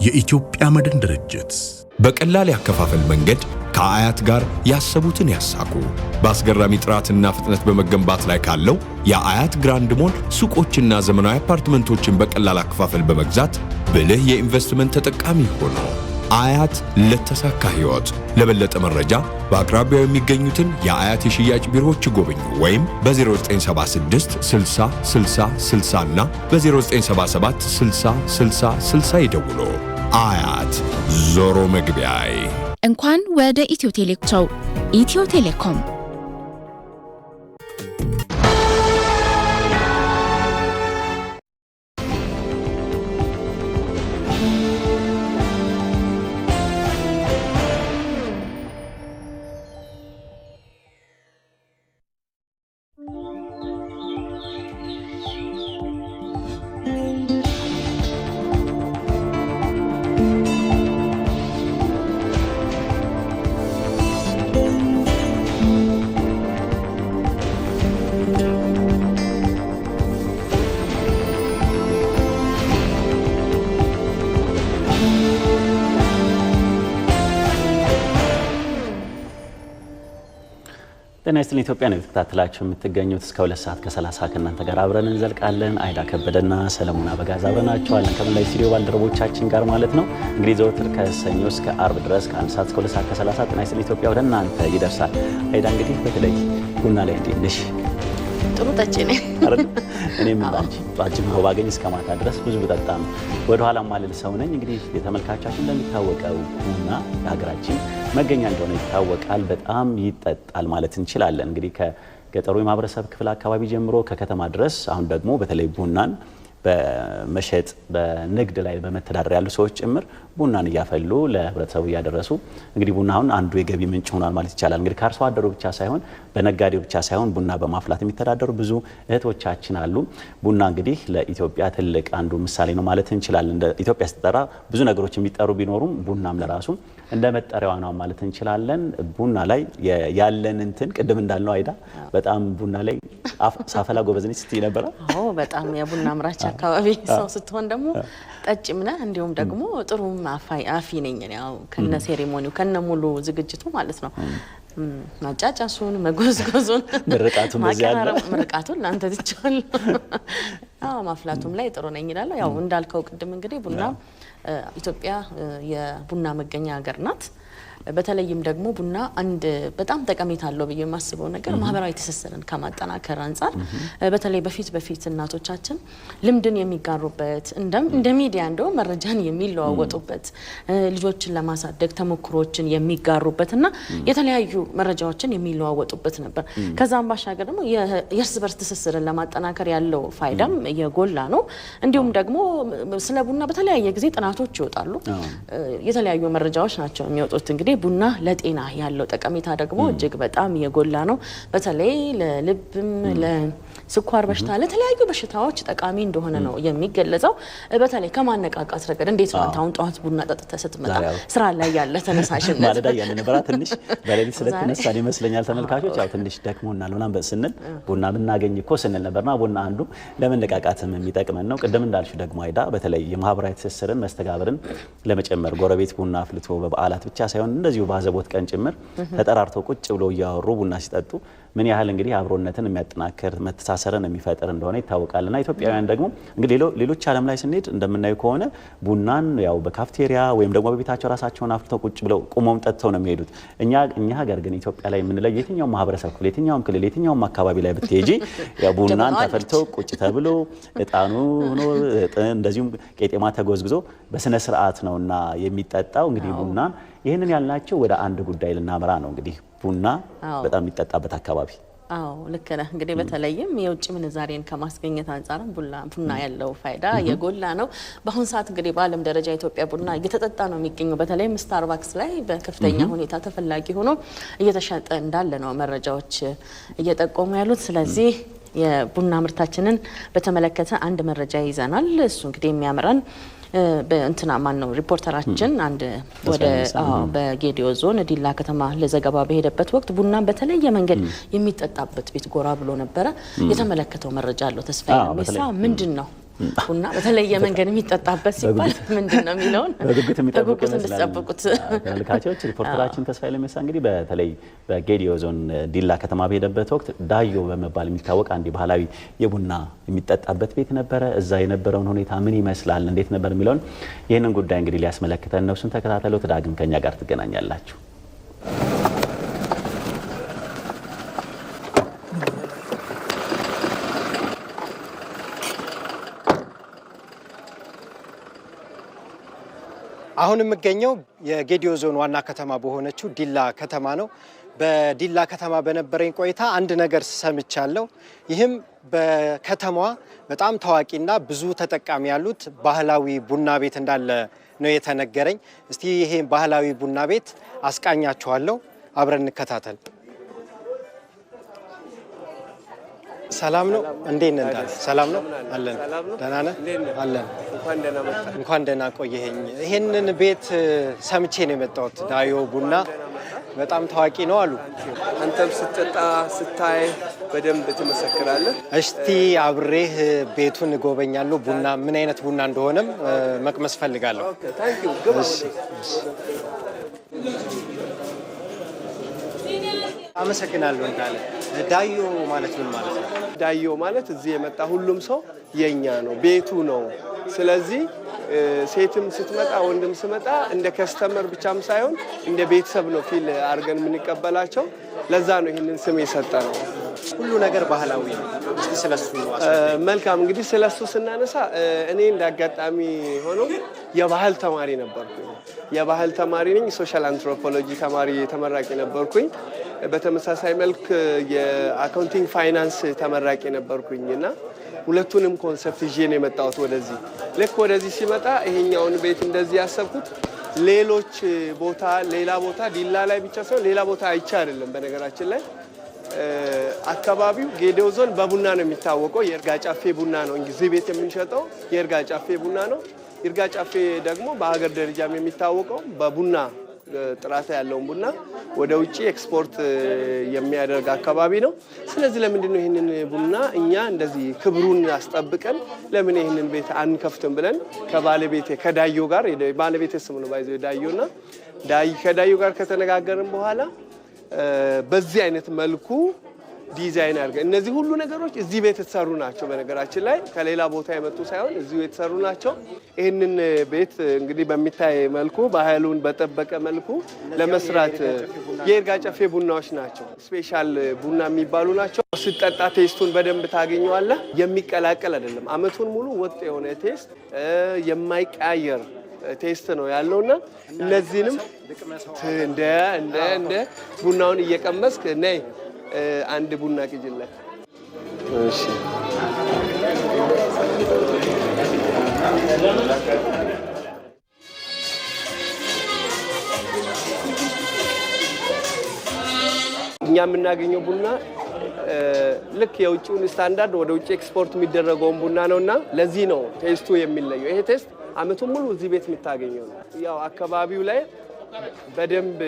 የኢትዮጵያ መድን ድርጅት። በቀላል ያከፋፈል መንገድ ከአያት ጋር ያሰቡትን ያሳኩ። በአስገራሚ ጥራትና ፍጥነት በመገንባት ላይ ካለው የአያት ግራንድ ሞል ሱቆችና ዘመናዊ አፓርትመንቶችን በቀላል አከፋፈል በመግዛት ብልህ የኢንቨስትመንት ተጠቃሚ ሆኖ አያት ለተሳካ ሕይወት። ለበለጠ መረጃ በአቅራቢያው የሚገኙትን የአያት የሽያጭ ቢሮዎች ይጎብኙ ወይም በ0976 60 60 60 እና በ0977 60 60 60 ይደውሉ። አያት ዞሮ መግቢያዬ። እንኳን ወደ ኢትዮ ቴሌኮም ኢትዮ ቴሌኮም ጤና ይስጥልኝ ኢትዮጵያ ነው ተከታተላችሁ የምትገኙት። እስከ 2 ሰዓት ከ30 ከእናንተ ጋር አብረን እንዘልቃለን። አይዳ ከበደና ሰለሞን አበጋዝ አብረናችኋለን ከመላው ስቱዲዮ ባልደረቦቻችን ጋር ማለት ነው። እንግዲህ ዘወትር ከሰኞ እስከ አርብ ድረስ ከ1 ሰዓት እስከ 2 ሰዓት ከ30 ጤና ይስጥልኝ ኢትዮጵያ ወደ እናንተ ይደርሳል። አይዳ እንግዲህ በተለይ ቡና ላይ እንዴት ነሽ? ጥሩ ጠጪ ነኝ። እኔም ባንቺ ባጅም ነው ባገኝ እስከ ማታ ድረስ ብዙ በጣም ወደ ኋላ ማለል ሰው ነኝ። እንግዲህ የተመልካቻችን እንደሚታወቀው ቡና የሀገራችን መገኛ እንደሆነ ይታወቃል። በጣም ይጠጣል ማለት እንችላለን። እንግዲህ ከገጠሩ የማህበረሰብ ክፍል አካባቢ ጀምሮ ከከተማ ድረስ አሁን ደግሞ በተለይ ቡናን በመሸጥ በንግድ ላይ በመተዳደር ያሉ ሰዎች ጭምር ቡናን እያፈሉ ለህብረተሰቡ እያደረሱ እንግዲህ ቡና አሁን አንዱ የገቢ ምንጭ ሆኗል ማለት ይቻላል። እንግዲህ ከአርሶ አደሩ ብቻ ሳይሆን በነጋዴው ብቻ ሳይሆን ቡና በማፍላት የሚተዳደሩ ብዙ እህቶቻችን አሉ። ቡና እንግዲህ ለኢትዮጵያ ትልቅ አንዱ ምሳሌ ነው ማለት እንችላለን። እንደ ኢትዮጵያ ስትጠራ ብዙ ነገሮች የሚጠሩ ቢኖሩም ቡናም ለራሱ እንደ መጠሪያዋ ነው ማለት እንችላለን። ቡና ላይ ያለን እንትን ቅድም እንዳልነው አይዳ በጣም ቡና ላይ ሳፈላ ጎበዝ ነኝ ስትይ ነበር። አዎ በጣም የቡና አምራች አካባቢ ሰው ስትሆን ደግሞ ጠጭም ነህ፣ እንዲሁም ደግሞ ጥሩም አፊ ነኝ። ያው ከነ ሴሪሞኒው ከነ ሙሉ ዝግጅቱ ማለት ነው። ማጫጫሱን መጎዝጎዙን ምርቃቱን ላንተ ትቻለህ ማፍላቱም ላይ ጥሩ ነኝ ይላል ያው እንዳልከው ቅድም እንግዲህ ቡና ኢትዮጵያ የቡና መገኛ ሀገር ናት በተለይም ደግሞ ቡና አንድ በጣም ጠቀሜታ አለው ብዬ የማስበው ነገር ማህበራዊ ትስስርን ከማጠናከር አንፃር በተለይ በፊት እናቶቻችን ልምድን የሚጋሩበት እንደ ሚዲያ እንደው መረጃን የሚለዋወጡበት ልጆችን ለማሳደግ ተሞክሮችን የሚጋሩበትና የተለያዩ መረጃዎችን የሚለዋወጡበት ነበር ከዛም ባሻገር ደግሞ የእርስ በርስ ትስስርን ለማጠናከር ያለው ፋይዳም የጎላ ነው እንዲሁም ደግሞ ስለ ቡና በተለያየ ጊዜ ጥናቶች ይወጣሉ የተለያዩ መረጃዎች ናቸው የሚወጡት እንግዲህ ቡና ለጤና ያለው ጠቀሜታ ደግሞ እጅግ በጣም የጎላ ነው በተለይ ለልብም ለስኳር በሽታ ለተለያዩ በሽታዎች ጠቃሚ እንደሆነ ነው የሚገለጸው በተለይ ከማነቃቃት ረገድ እንዴት ነው ታውን ጧት ቡና ጠጥተህ ስትመጣ ስራ ላይ ያለ ተነሳሽነት ማለዳ ያለ ነበር ትንሽ በሌሊት ስለተነሳን ይመስለኛል ተመልካቾች ያው ትንሽ ደክሞናል ምናምን በስንል ቡና ብናገኝ እኮ ስንል ነበርና ቡና አንዱ ለመነቃቃትም የሚጠቅመን ነው ቅድም እንዳልሽ ደግሞ አይዳ በተለይ የማህበራዊ ትስስርን መስተጋብርን ለመጨመር ጎረቤት ቡና አፍልቶ በበዓላት ብቻ ሳይሆን እንደዚሁ ባዘቦት ቀን ጭምር ተጠራርተው ቁጭ ብለው ያወሩ ቡና ሲጠጡ ምን ያህል እንግዲህ አብሮነትን የሚያጠናክር መተሳሰርን የሚፈጥር እንደሆነ ይታወቃልና ኢትዮጵያውያን ደግሞ እንግዲህ ሌሎች ዓለም ላይ ስንሄድ እንደምናየው ከሆነ ቡናን ያው በካፍቴሪያ ወይም ደግሞ በቤታቸው ራሳቸውን አፍልተው ቁጭ ብለው ቁመው ጠጥተው ነው የሚሄዱት እኛ ሀገር ግን ኢትዮጵያ ላይ የምንለው የትኛው ማህበረሰብ ክፍል የትኛውም ክልል የትኛውም አካባቢ ላይ ብትሄጂ ያው ቡናን ተፈልተው ቁጭ ተብሎ እጣኑ ሆኖ እንደዚሁም ቄጤማ ተጎዝግዞ በስነ ስርዓት ነውና የሚጠጣው እንግዲህ ቡናን ይሄንን ያልናቸው ወደ አንድ ጉዳይ ልናመራ ነው እንግዲህ ቡና በጣም የሚጠጣበት አካባቢ ልክ ነህ እንግዲህ በተለይም የውጭ ምንዛሬን ከማስገኘት አንፃርም ቡና ያለው ፋይዳ የጎላ ነው በአሁን ሰዓት እንግዲህ በዓለም ደረጃ ኢትዮጵያ ቡና እየተጠጣ ነው የሚገኘው በተለይም ስታርባክስ ላይ በከፍተኛ ሁኔታ ተፈላጊ ሆኖ እየተሸጠ እንዳለ ነው መረጃዎች እየጠቆሙ ያሉት ስለዚህ የቡና ምርታችንን በተመለከተ አንድ መረጃ ይዘናል እሱ እንግዲህ የሚያመራን በእንትና ማን ነው ሪፖርተራችን አንድ ወደ በጌዲዮ ዞን ዲላ ከተማ ለዘገባ በሄደበት ወቅት ቡና በተለየ መንገድ የሚጠጣበት ቤት ጎራ ብሎ ነበር የተመለከተው መረጃ አለው ተስፋዬ ለምሳ ምንድነው ቡና በተለየ መንገድ የሚጠጣበት ሲባል ምንድነው የሚለውን በጉጉት እንድትጠብቁት ተመልካቾች ሪፖርተራችን ተስፋዬ ለምሳ እንግዲህ በተለይ በጌዲዮ ዞን ዲላ ከተማ በሄደበት ወቅት ዳዮ በመባል የሚታወቅ አንድ ባህላዊ የቡና የሚጠጣበት ቤት ነበረ እዛ የነበረውን ሁኔታ ምን ይመስላል እንዴት ነበር የሚለውን ይሄንን ጉዳይ እንግዲህ ሊያስመለክተን ነው እሱን ተከታተሉት ዳግም ከኛ ጋር ትገናኛላችሁ አሁን የምገኘው የጌዲዮ ዞን ዋና ከተማ በሆነችው ዲላ ከተማ ነው በዲላ ከተማ በነበረኝ ቆይታ አንድ ነገር ሰምቻለሁ ይህም በከተማዋ በጣም ታዋቂና ብዙ ተጠቃሚ ያሉት ባህላዊ ቡና ቤት እንዳለ ነው የተነገረኝ እስቲ ይሄ ባህላዊ ቡና ቤት አስቃኛችኋለሁ አብረን እንከታተል ሰላም ነው እንዴት ነህ ሰላም ነው አለን ደህና ነህ አለን እንኳን ደህና ቆየኸኝ ይሄንን ቤት ሰምቼ ነው የመጣሁት ዳዮ ቡና በጣም ታዋቂ ነው አሉ አንተም ስትጠጣ ስታይ በደንብ ትመሰክራለህ እስቲ አብሬህ ቤቱን ጎበኛለሁ ቡና ምን አይነት ቡና እንደሆነም መቅመስ ፈልጋለሁ ኦኬ ታንክ ዩ ግባ አመሰግናለሁ እንዳለ ዳዮ ማለት ምን ማለት ነው ዳዮ ማለት እዚህ የመጣ ሁሉም ሰው የኛ ነው ቤቱ ነው ስለዚህ ሴትም ስትመጣ ወንድም ስመጣ እንደ ከስተመር ብቻም ሳይሆን እንደ ቤተሰብ ነው ፊል አርገን የምንቀበላቸው ለዛ ነው ይሄንን ስም የሰጠነው ሁሉ ነገር ባህላዊ ነው እስቲ ስለሱ መልካም እንግዲህ ስለሱ ስናነሳ እኔ እንዳጋጣሚ ሆኖ የባህል ተማሪ ነበርኩኝ የባህል ተማሪ ነኝ ሶሻል አንትሮፖሎጂ ተማሪ ተመራቂ ነበርኩኝ በተመሳሳይ መልክ የአካውንቲንግ ፋይናንስ ተመራቂ ነበርኩኝና ሁለቱንም ኮንሰፕት ይዤ ነው የመጣሁት ወደዚህ ልክ ወደዚህ ሲመጣ ይሄኛውን ቤት እንደዚህ ያሰብኩት ሌሎች ቦታ ሌላ ቦታ ዲላ ላይ ብቻ ሳይሆን ሌላ ቦታ አይቻ አይደለም በነገራችን ላይ አካባቢው ጌዲዮ ዞን በቡና ነው የሚታወቀው የእርጋ ጫፌ ቡና ነው እንግዲህ ቤት የምንሸጠው የእርጋ ጫፌ ቡና ነው ይርጋ ጫፌ ደግሞ በሀገር ደረጃም የሚታወቀው በቡና ጥራት ያለውን ቡና ወደ ውጪ ኤክስፖርት የሚያደርግ አካባቢ ነው ስለዚህ ለምንድን ነው ይሄንን ቡና እኛ እንደዚህ ክብሩን አስጠብቀን ለምን ይሄንን ቤት አንከፍትም ብለን ከባለቤቴ ከዳዮ ጋር ባለቤቴ ስሙ ነው ባይዘው ዳዮና ከዳዮ ጋር ከተነጋገርን በኋላ በዚህ አይነት መልኩ ዲዛይን አድርገን እነዚህ ሁሉ ነገሮች እዚህ ቤት የተሰሩ ናቸው። በነገራችን ላይ ከሌላ ቦታ የመጡ ሳይሆን እዚህ ቤት የተሰሩ ናቸው። ይህንን ቤት እንግዲህ በሚታይ መልኩ ባህሉን በጠበቀ መልኩ ለመስራት የይርጋ ጨፌ ቡናዎች ናቸው። ስፔሻል ቡና የሚባሉ ናቸው። ሲጠጣ ቴስቱን በደንብ ታገኘዋለህ። የሚቀላቀል አይደለም። አመቱን ሙሉ ወጥ የሆነ ቴስት የማይቀያየር ቴስት ነው ያለውና እነዚህንም እንደ ቡናውን እየቀመስክ ነይ አንድ ቡና ቅጅለት። እሺ እኛ የምናገኘው ቡና ልክ የውጭውን ስታንዳርድ ወደ ውጭ ኤክስፖርት የሚደረገውን ቡና ነውና ለዚህ ነው ቴስቱ የሚለየው። ይሄ ቴስት አመቱን ሙሉ እዚህ ቤት የምታገኘው ነው። ያው አካባቢው ላይ በደንብ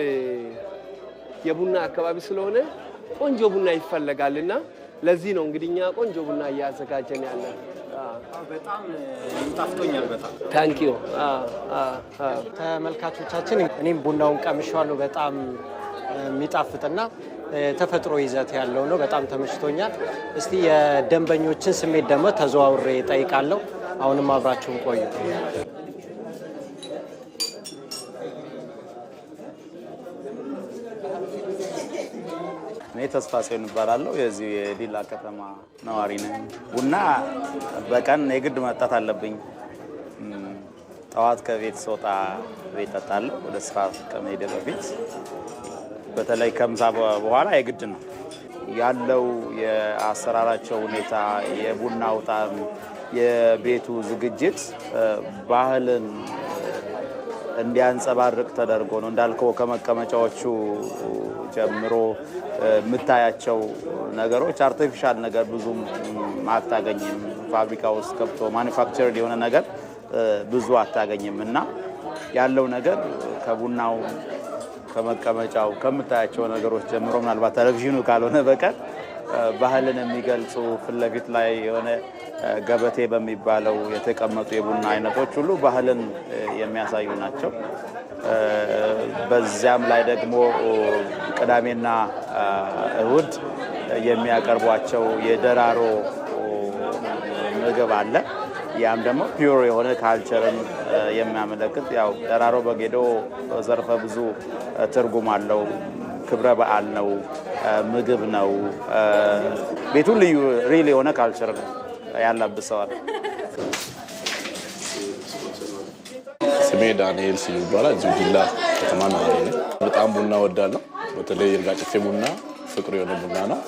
የቡና አካባቢ ስለሆነ ቆንጆ ቡና ይፈልጋልና ለዚህ ነው እንግዲህ እኛ ቆንጆ ቡና እያዘጋጀን ያለን። በጣም ጣፍጦኛል። በጣም ታንክ ዩ ተመልካቾቻችን። እኔም ቡናውን ቀምሻለሁ። በጣም የሚጣፍጥና ተፈጥሮ ይዘት ያለው ነው። በጣም ተመችቶኛል። እስቲ የደንበኞችን ስሜት ደግሞ ተዘዋውሬ ጠይቃለሁ። አሁንም አብራችሁን ቆዩ። እኔ ተስፋ ጽዮን እባላለሁ። የዚህ የዲላ ከተማ ነዋሪ ነኝ። ቡና በቀን የግድ መጠጣት አለብኝ። ጠዋት ከቤት ስወጣ ቤት እጠጣለሁ። ወደ ስራ ከመሄድ በፊት በተለይ ከምሳ በኋላ የግድ ነው። ያለው የአሰራራቸው ሁኔታ፣ የቡናው ጣዕም፣ የቤቱ ዝግጅት ባህልን እንዲያንጸባርቅ ተደርጎ ነው። እንዳልከው ከመቀመጫዎቹ ጀምሮ የምታያቸው ነገሮች አርቲፊሻል ነገር ብዙም አታገኝም። ፋብሪካ ውስጥ ገብቶ ማኒፋክቸርድ የሆነ ነገር ብዙ አታገኝም እና ያለው ነገር ከቡናው ከመቀመጫው ከምታያቸው ነገሮች ጀምሮ ምናልባት ቴሌቪዥኑ ካልሆነ በቀር ባህልን የሚገልጹ ፊት ለፊት ላይ የሆነ ገበቴ በሚባለው የተቀመጡ የቡና አይነቶች ሁሉ ባህልን የሚያሳዩ ናቸው። በዚያም ላይ ደግሞ ቅዳሜና እሁድ የሚያቀርቧቸው የደራሮ ምግብ አለ። ያም ደግሞ ፒዩር የሆነ ካልቸርን የሚያመለክት ያው ደራሮ በጌዶ ዘርፈ ብዙ ትርጉም አለው። ክብረ በዓል ነው፣ ምግብ ነው። ቤቱን ልዩ ሪል የሆነ ካልቸር ያላብሰዋል። ስሜ ዳንኤል ሲል ይባላል። እዚሁ ዲላ ከተማ ነዋሪ ነኝ። በጣም ቡና እወዳለሁ። በተለይ ይርጋ ጨፌ ቡና ፍቅር የሆነ ቡና ነው።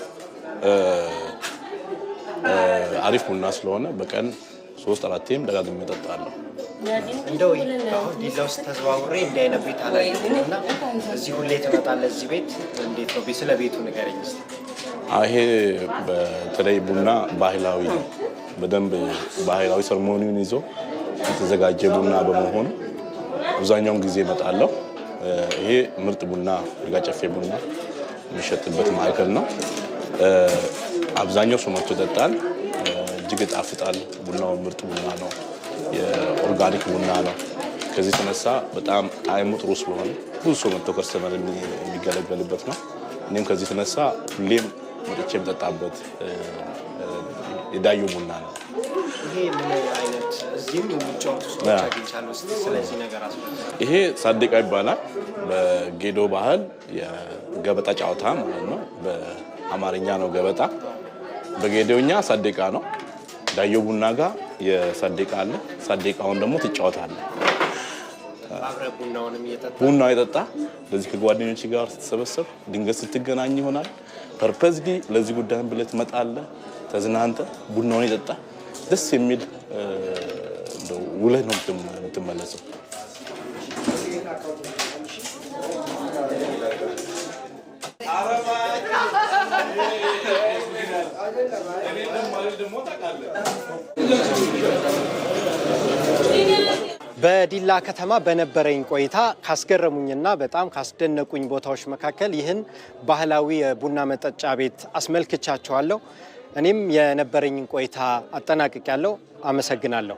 አሪፍ ቡና ስለሆነ በቀን 3-4ም ደጋግሜ እጠጣለሁ። እንደው አሁን ዲላ ውስጥ ተዘዋውሬ እንዲህ አይነት ቤት አላየሁምና እዚህ ሁሌ ትመጣለህ? እዚህ ቤት እንዴት ነው? ስለ ቤቱ ንገረኝ እስኪ። ይሄ በተለይ ቡና ባህላዊ ነው። በደንብ ባህላዊ ሰርሞኒውን ይዞ የተዘጋጀ ቡና በመሆኑ አብዛኛውን ጊዜ እመጣለሁ። ይሄ ምርጥ ቡና ይርጋ ጨፌ ቡና የሚሸጥበት ማዕከል ነው። አብዛኛው ሰው መጥቶ ይጠጣል። እጅግ ይጣፍጣል። ቡናው ምርጥ ቡና ነው። የኦርጋኒክ ቡና ነው። ከዚህ የተነሳ በጣም ጣዕሙ ጥሩ ስለሆነ ብዙ ሰው መጥቶ ከስተመር የሚገለገልበት ነው። እኔም ከዚህ የተነሳ ሁሌም መጥቼ የምጠጣበት የዳዩ ቡና ነው። ይሄ ምን አይነት እዚህም የሚጫወቱ ሰዎች አግኝቻለሁ። ስለዚህ ነገር አስፈልጋለሁ። ይሄ ሳዴቃ ይባላል። በጌዶ ባህል የገበጣ ጨዋታ ማለት ነው። በአማርኛ ነው ገበጣ፣ በጌዶኛ ሳዴቃ ነው። ዳዩ ቡና ጋር የሳዴቃ አለ። ሳዴቃውን ደግሞ ትጫወታለህ። ቡና የጠጣ ለዚህ ከጓደኞች ጋር ስትሰበሰብ ድንገት ስትገናኝ ይሆናል። ፐርፐዝሊ ለዚህ ጉዳይ ብለህ ትመጣለህ። ተዝናንተ ቡናውን የጠጣ ደስ የሚል ውለህ ነው የምትመለሰው። በዲላ ከተማ በነበረኝ ቆይታ ካስገረሙኝና በጣም ካስደነቁኝ ቦታዎች መካከል ይህን ባህላዊ የቡና መጠጫ ቤት አስመልክቻችኋለሁ። እኔም የነበረኝን ቆይታ አጠናቅቄያለሁ። አመሰግናለሁ።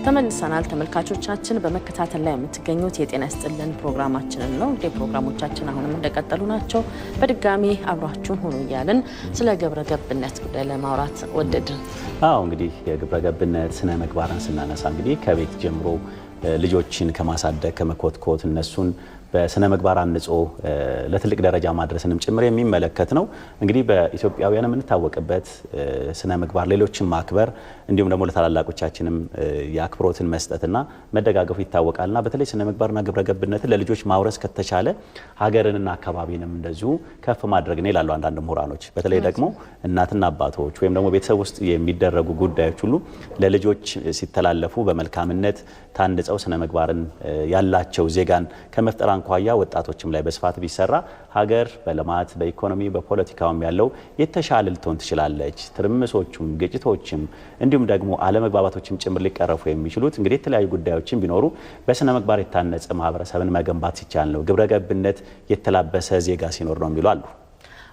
ተመልሰናል ተመልካቾቻችን። በመከታተል ላይ የምትገኙት የጤና ይስጥልን ፕሮግራማችንን ነው። እንግዲህ ፕሮግራሞቻችን አሁንም እንደቀጠሉ ናቸው። በድጋሚ አብራችሁን ሆኑ እያልን ስለ ግብረ ገብነት ጉዳይ ለማውራት ወደድን። እንግዲህ የግብረ ገብነት ስነ ምግባርን ስናነሳ እንግዲህ ከቤት ጀምሮ ልጆችን ከማሳደግ ከመኮትኮት እነሱን በስነ ምግባር አንጾ ለትልቅ ደረጃ ማድረስንም ጭምር የሚመለከት ነው። እንግዲህ በኢትዮጵያውያን የምንታወቅበት ስነ ምግባር ሌሎችን ማክበር እንዲሁም ደግሞ ለታላላቆቻችንም የአክብሮትን መስጠትና መደጋገፉ ይታወቃልና በተለይ ስነ ምግባርና ግብረ ገብነትን ለልጆች ማውረስ ከተቻለ ሀገርንና አካባቢንም እንደዚሁ ከፍ ማድረግ ነው ይላሉ አንዳንድ ምሁራኖች። በተለይ ደግሞ እናትና አባቶች ወይም ደግሞ ቤተሰብ ውስጥ የሚደረጉ ጉዳዮች ሁሉ ለልጆች ሲተላለፉ በመልካምነት ታንጸው ስነ ምግባርን ያላቸው ዜጋን ከመፍጠር አንኳያ ወጣቶችም ላይ በስፋት ቢሰራ ሀገር በልማት በኢኮኖሚ በፖለቲካውም ያለው የተሻለ ልትሆን ትችላለች። ትርምሶቹም ግጭቶችም እንዲሁም ደግሞ አለመግባባቶችም ጭምር ሊቀረፉ የሚችሉት እንግዲህ የተለያዩ ጉዳዮችን ቢኖሩ በስነ ምግባር የታነጸ ማህበረሰብን መገንባት ሲቻል ነው። ግብረ ገብነት የተላበሰ ዜጋ ሲኖር ነው የሚሉ አሉ።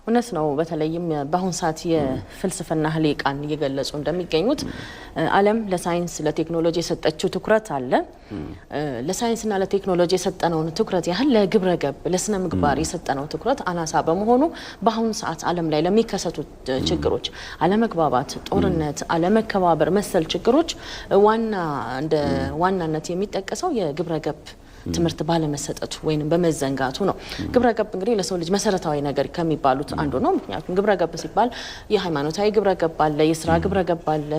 እውነት ነው። በተለይም በአሁን ሰዓት የፍልስፍና ህሊቃን እየገለጹ እንደሚገኙት ዓለም ለሳይንስ ለቴክኖሎጂ የሰጠችው ትኩረት አለ። ለሳይንስና ለቴክኖሎጂ የሰጠነውን ትኩረት ያህል ለግብረ ገብ ለስነ ምግባር የሰጠነው ትኩረት አናሳ በመሆኑ በአሁን ሰዓት ዓለም ላይ ለሚከሰቱ ችግሮች፣ አለመግባባት፣ ጦርነት፣ አለመከባበር መሰል ችግሮች እንደ ዋናነት የሚጠቀሰው የግብረ ገብ ትምህርት ባለመሰጠቱ ወይንም በመዘንጋቱ ነው። ግብረ ገብ እንግዲህ ለሰው ልጅ መሰረታዊ ነገር ከሚባሉት አንዱ ነው። ምክንያቱም ግብረ ገብ ሲባል የሃይማኖታዊ ግብረ ገብ አለ፣ የስራ ግብረ ገብ አለ፣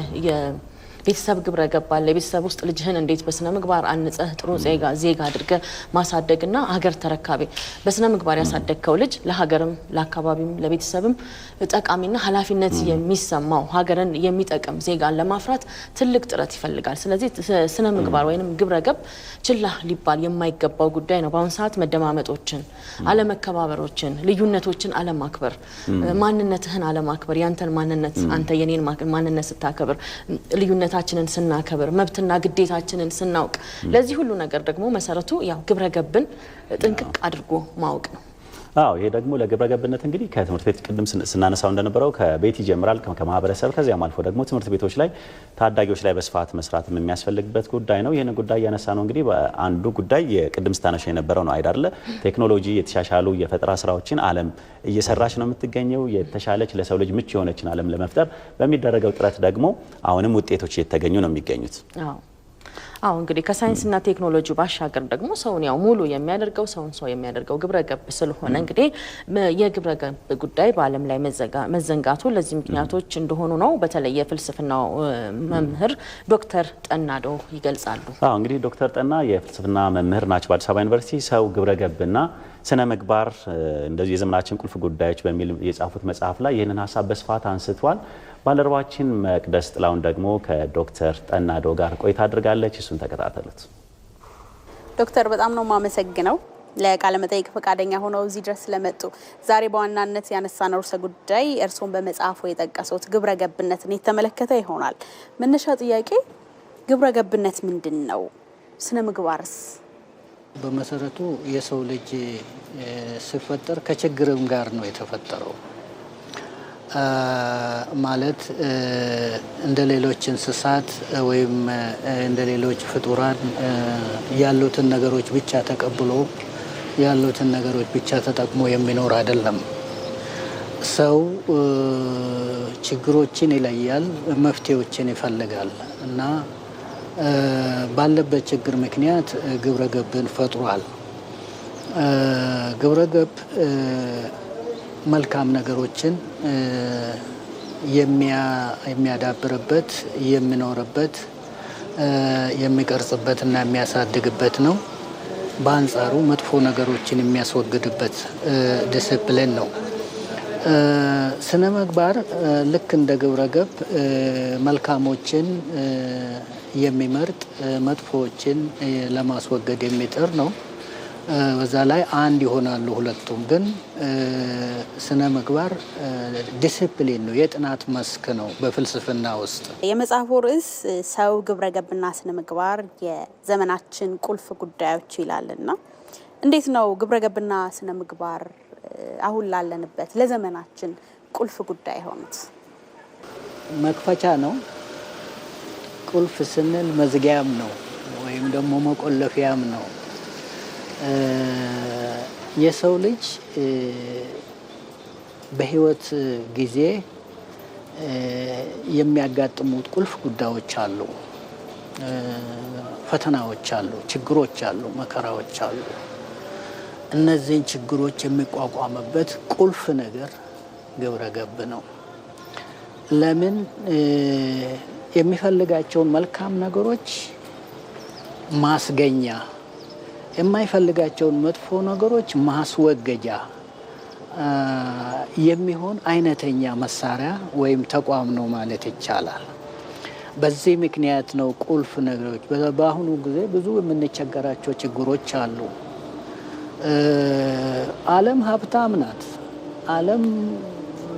ቤተሰብ ግብረ ገብ አለ። ቤተሰብ ውስጥ ልጅህን እንዴት በስነ ምግባር አንጸህ ጥሩ ዜጋ አድርገህ ማሳደግና ሀገር ተረካቢ በስነ ምግባር ያሳደግከው ልጅ ለሀገርም ለአካባቢም ለቤተሰብም ጠቃሚና ኃላፊነት የሚሰማው ሀገርን የሚጠቅም ዜጋን ለማፍራት ትልቅ ጥረት ይፈልጋል። ስለዚህ ስነ ምግባር ወይንም ግብረ ገብ ችላ ሊባል የማይገባው ጉዳይ ነው። በአሁን ሰዓት መደማመጦችን፣ አለመከባበሮችን፣ ልዩነቶችን አለማክበር፣ ማንነትህን አለማክበር፣ ያንተን ማንነት አንተ የኔን ማንነት ስታከብር ልዩነታችንን ስናከብር መብትና ግዴታችንን ስናውቅ ለዚህ ሁሉ ነገር ደግሞ መሰረቱ ያው ግብረ ገብን ጥንቅቅ አድርጎ ማወቅ ነው። ይሄ ደግሞ ለግብረ ገብነት እንግዲህ ከትምህርት ቤት ቅድም ስናነሳው እንደነበረው ከቤት ይጀምራል፣ ከማህበረሰብ ከዚያም አልፎ ደግሞ ትምህርት ቤቶች ላይ ታዳጊዎች ላይ በስፋት መስራትም የሚያስፈልግበት ጉዳይ ነው። ይህን ጉዳይ ያነሳ ነው እንግዲህ አንዱ ጉዳይ የቅድም ስታነሻ የነበረው ነው አይደለ? ቴክኖሎጂ የተሻሻሉ የፈጠራ ስራዎችን ዓለም እየሰራች ነው የምትገኘው። የተሻለች ለሰው ልጅ ምቹ የሆነችን ዓለም ለመፍጠር በሚደረገው ጥረት ደግሞ አሁንም ውጤቶች እየተገኙ ነው የሚገኙት። እንግዲህ ከሳይንስና ቴክኖሎጂ ባሻገር ደግሞ ሰውን ያው ሙሉ የሚያደርገው ሰው የሚያደርገው ግብረ ገብ ስለሆነ እንግዲህ የግብረ ገብ ጉዳይ በዓለም ላይ መዘንጋቱ ለዚህ ምክንያቶች እንደሆኑ ነው በተለይ የፍልስፍናው መምህር ዶክተር ጠናዶ ይገልጻሉ። እንግዲህ ዶክተር ጠና የፍልስፍና መምህር ናቸው በአዲስ አበባ ዩኒቨርሲቲ። ሰው ግብረ ገብና ስነ ምግባር እንደዚህ የዘመናችን ቁልፍ ጉዳዮች በሚል የጻፉት መጽሐፍ ላይ ይህንን ሀሳብ በስፋት አንስተዋል። ባልደረባችን መቅደስ ጥላውን ደግሞ ከዶክተር ጠናዶ ጋር ቆይታ አድርጋለች። እሱን ተከታተሉት። ዶክተር በጣም ነው የማመሰግነው ለቃለ መጠይቅ ፈቃደኛ ሆነው እዚህ ድረስ ስለመጡ። ዛሬ በዋናነት ያነሳነው ርዕሰ ጉዳይ እርስዎን በመጽሐፉ የጠቀሱት ግብረ ገብነትን የተመለከተ ይሆናል። መነሻ ጥያቄ ግብረ ገብነት ምንድን ነው? ስነ ምግባርስ? በመሰረቱ የሰው ልጅ ሲፈጠር ከችግርም ጋር ነው የተፈጠረው። ማለት እንደ ሌሎች እንስሳት ወይም እንደ ሌሎች ፍጡራን ያሉትን ነገሮች ብቻ ተቀብሎ ያሉትን ነገሮች ብቻ ተጠቅሞ የሚኖር አይደለም። ሰው ችግሮችን ይለያል፣ መፍትሄዎችን ይፈልጋል እና ባለበት ችግር ምክንያት ግብረ ገብን ፈጥሯል። ግብረ ገብ መልካም ነገሮችን የሚያዳብርበት የሚኖርበት የሚቀርጽበት እና የሚያሳድግበት ነው። በአንጻሩ መጥፎ ነገሮችን የሚያስወግድበት ዲሲፕሊን ነው። ስነ ምግባር ልክ እንደ ግብረ ገብ መልካሞችን የሚመርጥ መጥፎዎችን ለማስወገድ የሚጥር ነው። በዛ ላይ አንድ ይሆናሉ ሁለቱም። ግን ስነ ምግባር ዲሲፕሊን ነው፣ የጥናት መስክ ነው በፍልስፍና ውስጥ። የመጽሐፉ ርዕስ ሰው ግብረ ገብና ስነ ምግባር የዘመናችን ቁልፍ ጉዳዮች ይላልና እንዴት ነው ግብረ ገብና ስነ ምግባር አሁን ላለንበት ለዘመናችን ቁልፍ ጉዳይ ሆኑት? መክፈቻ ነው። ቁልፍ ስንል መዝጊያም ነው ወይም ደግሞ መቆለፊያም ነው። የሰው ልጅ በህይወት ጊዜ የሚያጋጥሙት ቁልፍ ጉዳዮች አሉ፣ ፈተናዎች አሉ፣ ችግሮች አሉ፣ መከራዎች አሉ። እነዚህን ችግሮች የሚቋቋምበት ቁልፍ ነገር ግብረ ገብ ነው። ለምን የሚፈልጋቸውን መልካም ነገሮች ማስገኛ፣ የማይፈልጋቸውን መጥፎ ነገሮች ማስወገጃ የሚሆን አይነተኛ መሳሪያ ወይም ተቋም ነው ማለት ይቻላል። በዚህ ምክንያት ነው ቁልፍ ነገሮች በአሁኑ ጊዜ ብዙ የምንቸገራቸው ችግሮች አሉ። ዓለም ሀብታም ናት። ዓለም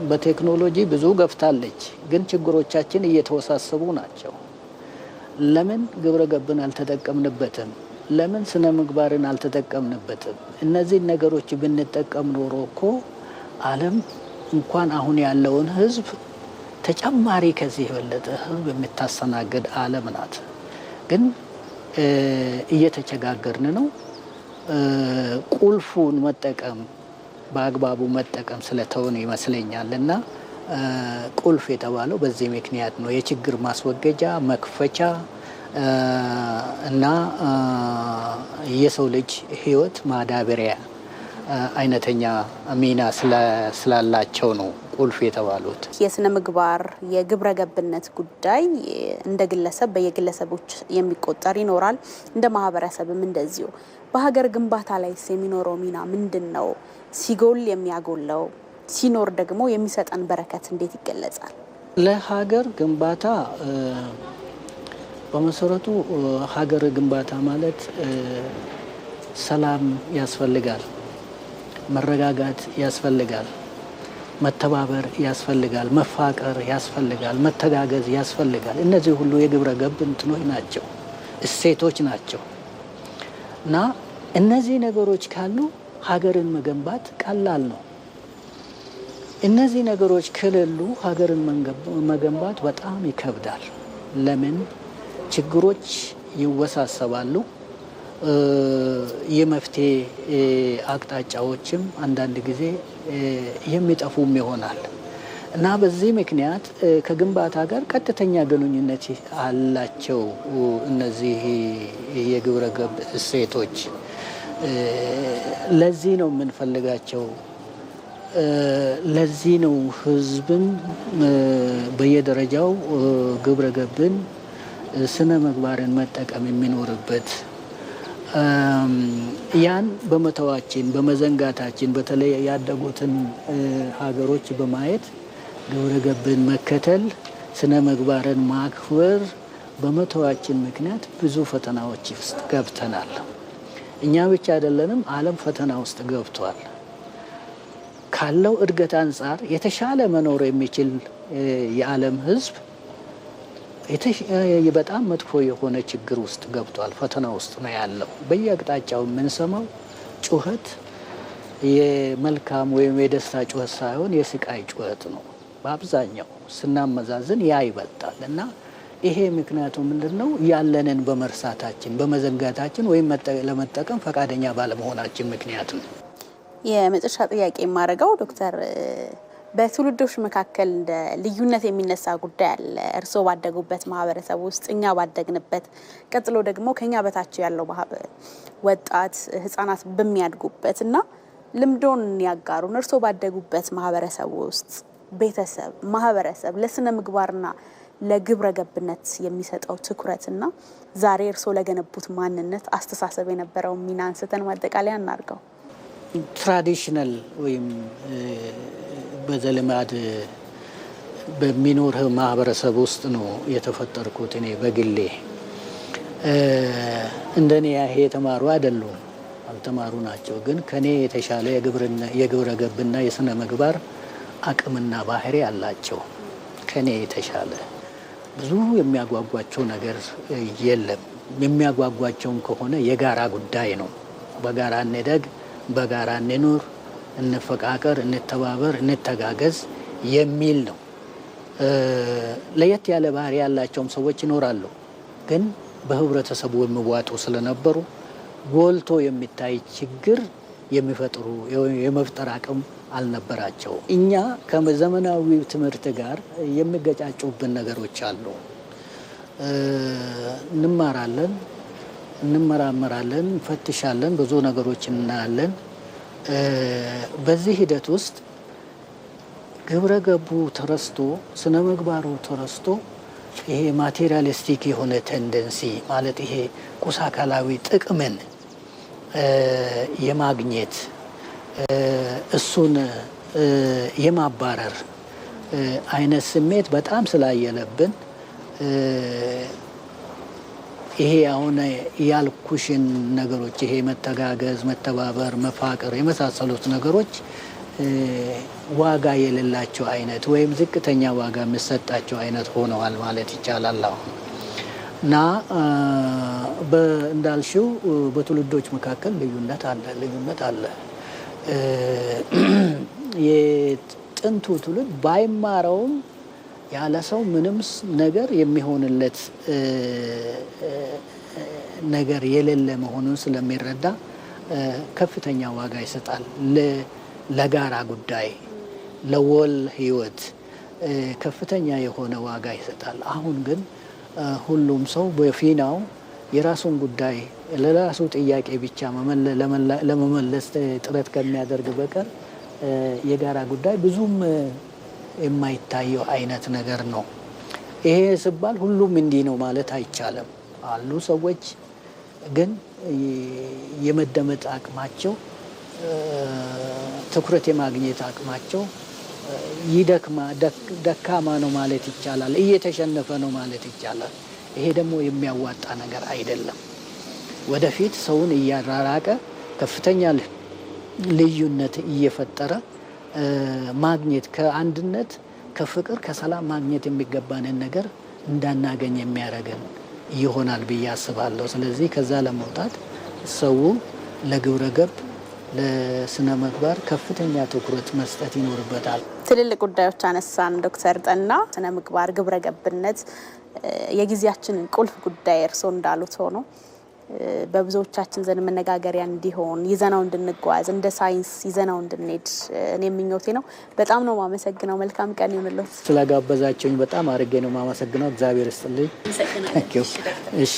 በቴክኖሎጂ ብዙ ገፍታለች፣ ግን ችግሮቻችን እየተወሳሰቡ ናቸው። ለምን ግብረ ገብን አልተጠቀምንበትም? ለምን ስነ ምግባርን አልተጠቀምንበትም? እነዚህን ነገሮች ብንጠቀም ኖሮ እኮ ዓለም እንኳን አሁን ያለውን ህዝብ ተጨማሪ ከዚህ የበለጠ ህዝብ የምታስተናግድ ዓለም ናት። ግን እየተቸጋገርን ነው። ቁልፉን መጠቀም በአግባቡ መጠቀም ስለተውን ይመስለኛል። እና ቁልፍ የተባለው በዚህ ምክንያት ነው። የችግር ማስወገጃ፣ መክፈቻ እና የሰው ልጅ ህይወት ማዳበሪያ አይነተኛ ሚና ስላላቸው ነው ቁልፍ የተባሉት። የስነ ምግባር የግብረ ገብነት ጉዳይ እንደ ግለሰብ በየግለሰቦች የሚቆጠር ይኖራል፣ እንደ ማህበረሰብም እንደዚሁ። በሀገር ግንባታ ላይ የሚኖረው ሚና ምንድን ነው? ሲጎል የሚያጎለው፣ ሲኖር ደግሞ የሚሰጠን በረከት እንዴት ይገለጻል? ለሀገር ግንባታ በመሰረቱ ሀገር ግንባታ ማለት ሰላም ያስፈልጋል፣ መረጋጋት ያስፈልጋል፣ መተባበር ያስፈልጋል፣ መፋቀር ያስፈልጋል፣ መተጋገዝ ያስፈልጋል። እነዚህ ሁሉ የግብረ ገብ እንትኖች ናቸው፣ እሴቶች ናቸው። እና እነዚህ ነገሮች ካሉ ሀገርን መገንባት ቀላል ነው። እነዚህ ነገሮች ከሌሉ ሀገርን መገንባት በጣም ይከብዳል። ለምን? ችግሮች ይወሳሰባሉ። የመፍትሄ አቅጣጫዎችም አንዳንድ ጊዜ የሚጠፉም ይሆናል እና በዚህ ምክንያት ከግንባታ ጋር ቀጥተኛ ግንኙነት አላቸው እነዚህ የግብረ ገብ እሴቶች። ለዚህ ነው የምንፈልጋቸው። ለዚህ ነው ህዝብን በየደረጃው ግብረ ገብን ስነ ምግባርን መጠቀም የሚኖርበት። ያን በመተዋችን በመዘንጋታችን በተለይ ያደጉትን ሀገሮች በማየት ግብረ ገብን መከተል ስነ ምግባርን ማክበር በመተዋችን ምክንያት ብዙ ፈተናዎች ውስጥ ገብተናል። እኛ ብቻ አይደለንም፣ ዓለም ፈተና ውስጥ ገብቷል። ካለው እድገት አንጻር የተሻለ መኖር የሚችል የዓለም ህዝብ በጣም መጥፎ የሆነ ችግር ውስጥ ገብቷል፣ ፈተና ውስጥ ነው ያለው። በየአቅጣጫው የምንሰማው ጩኸት የመልካም ወይም የደስታ ጩኸት ሳይሆን የስቃይ ጩኸት ነው። በአብዛኛው ስናመዛዝን ያ ይበልጣል እና ይሄ ምክንያቱ ምንድን ነው? ያለንን በመርሳታችን በመዘንጋታችን ወይም ለመጠቀም ፈቃደኛ ባለመሆናችን ምክንያት ነው። የመጨረሻ ጥያቄ የማደርገው ዶክተር በትውልዶች መካከል እንደ ልዩነት የሚነሳ ጉዳይ አለ። እርስዎ ባደጉበት ማህበረሰብ ውስጥ፣ እኛ ባደግንበት፣ ቀጥሎ ደግሞ ከኛ በታች ያለው ወጣት ህፃናት በሚያድጉበት እና ልምዶን ያጋሩን። እርስዎ ባደጉበት ማህበረሰብ ውስጥ ቤተሰብ፣ ማህበረሰብ ለስነ ምግባርና ለግብረ ገብነት የሚሰጠው ትኩረትና ዛሬ እርስዎ ለገነቡት ማንነት አስተሳሰብ የነበረው ሚና አንስተን ማጠቃለያ እናድርገው። ትራዲሽናል ወይም በዘልማድ በሚኖር ማህበረሰብ ውስጥ ነው የተፈጠርኩት። እኔ በግሌ እንደኔ ያሄ የተማሩ አይደሉም፣ አልተማሩ ናቸው። ግን ከኔ የተሻለ የግብረ ገብና የስነ ምግባር አቅምና ባህሪ አላቸው። ከኔ የተሻለ ብዙ የሚያጓጓቸው ነገር የለም። የሚያጓጓቸውም ከሆነ የጋራ ጉዳይ ነው። በጋራ እንደግ፣ በጋራ እንኑር፣ እንፈቃቀር፣ እንተባበር፣ እንተጋገዝ የሚል ነው። ለየት ያለ ባህሪ ያላቸውም ሰዎች ይኖራሉ። ግን በህብረተሰቡ የሚዋጡ ስለነበሩ ጎልቶ የሚታይ ችግር የሚፈጥሩ የመፍጠር አቅም አልነበራቸው። እኛ ከዘመናዊ ትምህርት ጋር የሚገጫጩብን ነገሮች አሉ። እንማራለን፣ እንመራመራለን፣ እንፈትሻለን፣ ብዙ ነገሮች እናያለን። በዚህ ሂደት ውስጥ ግብረ ገቡ ተረስቶ ስነ ምግባሩ ተረስቶ ይሄ ማቴሪያሊስቲክ የሆነ ቴንደንሲ ማለት ይሄ ቁስ አካላዊ ጥቅምን የማግኘት እሱን የማባረር አይነት ስሜት በጣም ስላየለብን ይሄ አሁን ያልኩሽን ነገሮች ይሄ መተጋገዝ፣ መተባበር፣ መፋቀር የመሳሰሉት ነገሮች ዋጋ የሌላቸው አይነት ወይም ዝቅተኛ ዋጋ የሚሰጣቸው አይነት ሆነዋል ማለት ይቻላል አሁን እና እንዳልሽው በትውልዶች መካከል ልዩነት አለ። የጥንቱ ትውልድ ባይማረውም ያለ ሰው ምንም ነገር የሚሆንለት ነገር የሌለ መሆኑን ስለሚረዳ ከፍተኛ ዋጋ ይሰጣል። ለጋራ ጉዳይ፣ ለወል ህይወት ከፍተኛ የሆነ ዋጋ ይሰጣል። አሁን ግን ሁሉም ሰው በፊናው የራሱን ጉዳይ ለራሱ ጥያቄ ብቻ ለመመለስ ጥረት ከሚያደርግ በቀር የጋራ ጉዳይ ብዙም የማይታየው አይነት ነገር ነው። ይሄ ሲባል ሁሉም እንዲህ ነው ማለት አይቻልም። አሉ ሰዎች ግን የመደመጥ አቅማቸው፣ ትኩረት የማግኘት አቅማቸው ደካማ ነው ማለት ይቻላል። እየተሸነፈ ነው ማለት ይቻላል። ይሄ ደግሞ የሚያዋጣ ነገር አይደለም። ወደፊት ሰውን እያራራቀ ከፍተኛ ልዩነት እየፈጠረ ማግኘት ከአንድነት፣ ከፍቅር፣ ከሰላም ማግኘት የሚገባንን ነገር እንዳናገኝ የሚያደርገን ይሆናል ብዬ አስባለሁ። ስለዚህ ከዛ ለመውጣት ሰው ለግብረ ገብ ለስነ ምግባር ከፍተኛ ትኩረት መስጠት ይኖርበታል። ትልልቅ ጉዳዮች አነሳን ዶክተር ጠና። ስነ ምግባር፣ ግብረ ገብነት የጊዜያችንን ቁልፍ ጉዳይ እርስዎ እንዳሉት ሆኖ በብዙዎቻችን ዘንድ መነጋገሪያ እንዲሆን ይዘናው እንድንጓዝ እንደ ሳይንስ ይዘናው እንድንሄድ እኔ ምኞቴ ነው። በጣም ነው ማመሰግነው። መልካም ቀን ይሁንልዎት። ስለጋበዛችሁኝ በጣም አድርጌ ነው ማመሰግነው። እግዚአብሔር ይስጥልኝ። እሺ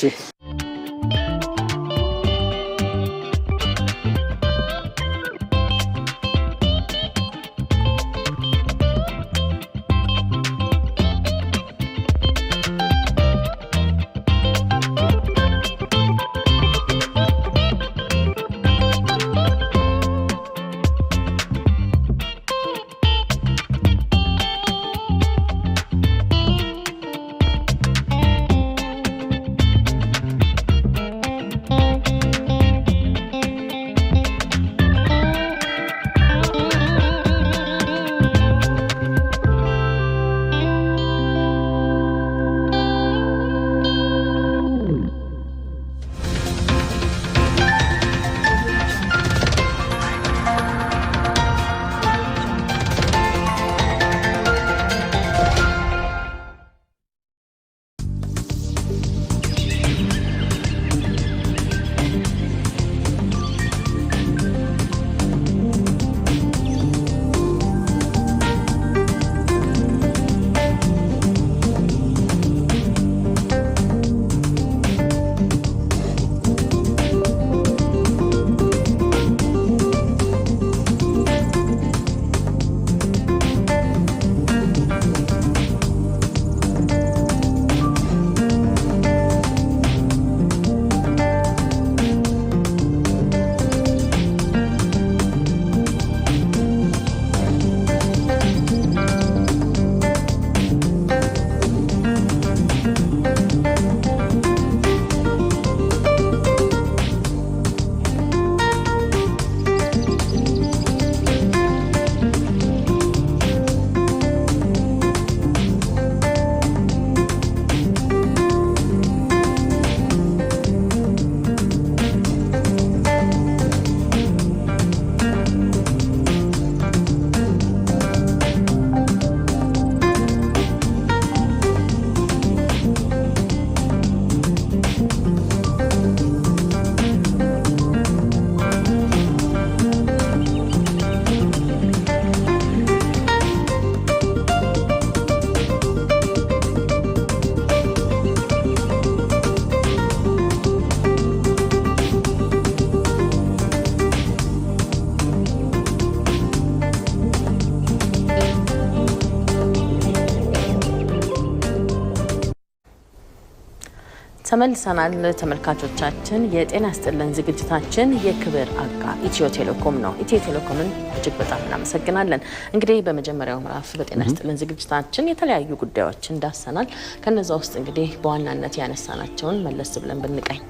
ተመልሰናል ተመልካቾቻችን። የጤና ይስጥልን ዝግጅታችን የክብር አጋር ኢትዮ ቴሌኮም ነው። ኢትዮ ቴሌኮምን እጅግ በጣም እናመሰግናለን። እንግዲህ በመጀመሪያው ምዕራፍ በጤና ይስጥልን ዝግጅታችን የተለያዩ ጉዳዮችን ዳሰናል። ከነዛ ውስጥ እንግዲህ በዋናነት ያነሳናቸውን መለስ ብለን ብንቀኝ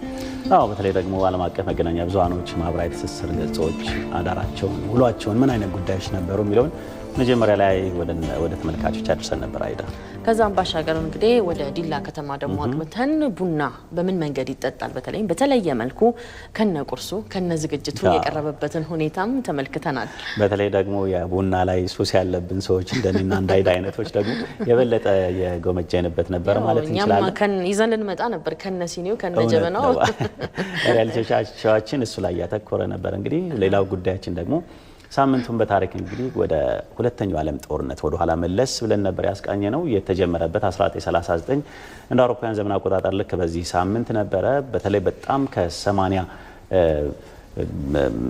በተለይ ደግሞ ዓለም አቀፍ መገናኛ ብዙሃኖች ማህበራዊ ትስስር ገጾች አዳራቸውን ውሏቸውን ምን አይነት ጉዳዮች ነበሩ የሚለውን መጀመሪያ ላይ ወደ ተመልካቾች አድርሰን ነበር አይዳ። ከዛም ባሻገር እንግዲህ ወደ ዲላ ከተማ ደግሞ አቅምተን ቡና በምን መንገድ ይጠጣል በተለይም በተለየ መልኩ ከነ ቁርሱ ከነ ዝግጅቱ የቀረበበትን ሁኔታም ተመልክተናል። በተለይ ደግሞ የቡና ላይ ሱስ ያለብን ሰዎች እንደኔና እንዳይዳ አይነቶች ደግሞ የበለጠ የጎመጃይንበት ነበር ማለት እንችላለን። እኛም ይዘን ልንመጣ ነበር ከነ ሲኒው ከነ ጀበናው ሪያሊቲዎቻችን እሱ ላይ ያተኮረ ነበር። እንግዲህ ሌላው ጉዳያችን ደግሞ ሳምንቱን በታሪክ እንግዲህ ወደ ሁለተኛው ዓለም ጦርነት ወደ ኋላ መለስ ብለን ነበር ያስቃኘ ነው። የተጀመረበት 1939 እንደ አውሮፓውያን ዘመን አቆጣጠር ልክ በዚህ ሳምንት ነበረ። በተለይ በጣም ከ80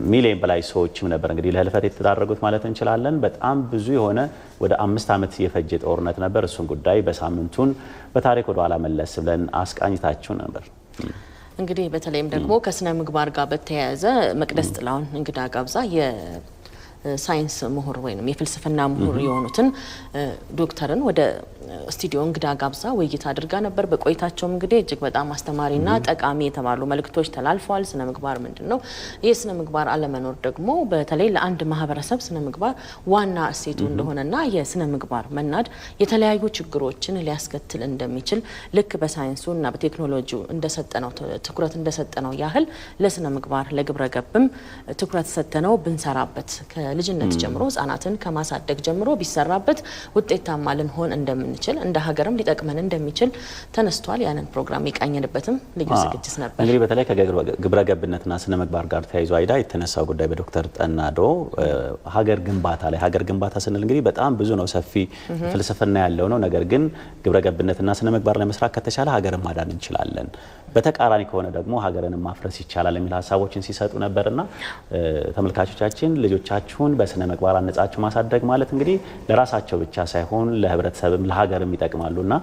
ሚሊዮን በላይ ሰዎችም ነበር እንግዲህ ለህልፈት የተዳረጉት ማለት እንችላለን። በጣም ብዙ የሆነ ወደ 5 ዓመት የፈጀ ጦርነት ነበር። እሱን ጉዳይ በሳምንቱን በታሪክ ወደ ኋላ መለስ ብለን አስቃኝታችሁ ነበር። እንግዲህ በተለይም ደግሞ ከስነ ምግባር ጋር በተያያዘ መቅደስ ጥላውን እንግዳ ጋብዛ ሳይንስ ምሁር ወይንም የፍልስፍና ምሁር የሆኑትን ዶክተርን ወደ ስቱዲዮ እንግዳ ጋብዛ ውይይት አድርጋ ነበር። በቆይታቸው እንግዲህ እጅግ በጣም አስተማሪና ጠቃሚ የተባሉ መልእክቶች ተላልፈዋል። ስነ ምግባር ምንድነው? የስነ ምግባር አለመኖር ደግሞ በተለይ ለአንድ ማህበረሰብ ስነ ምግባር ዋና እሴቱ እንደሆነና የስነ ምግባር መናድ የተለያዩ ችግሮችን ሊያስከትል እንደሚችል ልክ በሳይንሱና በቴክኖሎጂው እንደሰጠነው ትኩረት እንደሰጠነው ያህል ለስነ ምግባር ለግብረ ገብም ትኩረት ሰጥተነው ብንሰራበት ከልጅነት ጀምሮ ህጻናትን ከማሳደግ ጀምሮ ቢሰራበት ውጤታማ ልንሆን እንደምንችል እንደ ሀገርም ሊጠቅመን እንደሚችል ተነስቷል። ያንን ፕሮግራም የቃኘንበትም ልዩ ዝግጅት ነበር። እንግዲህ በተለይ ከግብረ ገብነትና ስነ ምግባር ጋር ተያይዞ አይዳ የተነሳው ጉዳይ በዶክተር ጠናዶ ሀገር ግንባታ ላይ ሀገር ግንባታ ስንል እንግዲህ በጣም ብዙ ነው፣ ሰፊ ፍልስፍና ያለው ነው። ነገር ግን ግብረ ገብነትና ስነ ምግባር ላይ መስራት ከተቻለ ሀገርን ማዳን እንችላለን፣ በተቃራኒ ከሆነ ደግሞ ሀገርን ማፍረስ ይቻላል የሚል ሀሳቦችን ሲሰጡ ነበርና ተመልካቾቻችን ልጆቻችሁን በስነ ምግባር አነጻችሁ ማሳደግ ማለት እንግዲህ ለራሳቸው ብቻ ሳይሆን ለህብረተሰብም ለሀገርም ይጠቅማሉና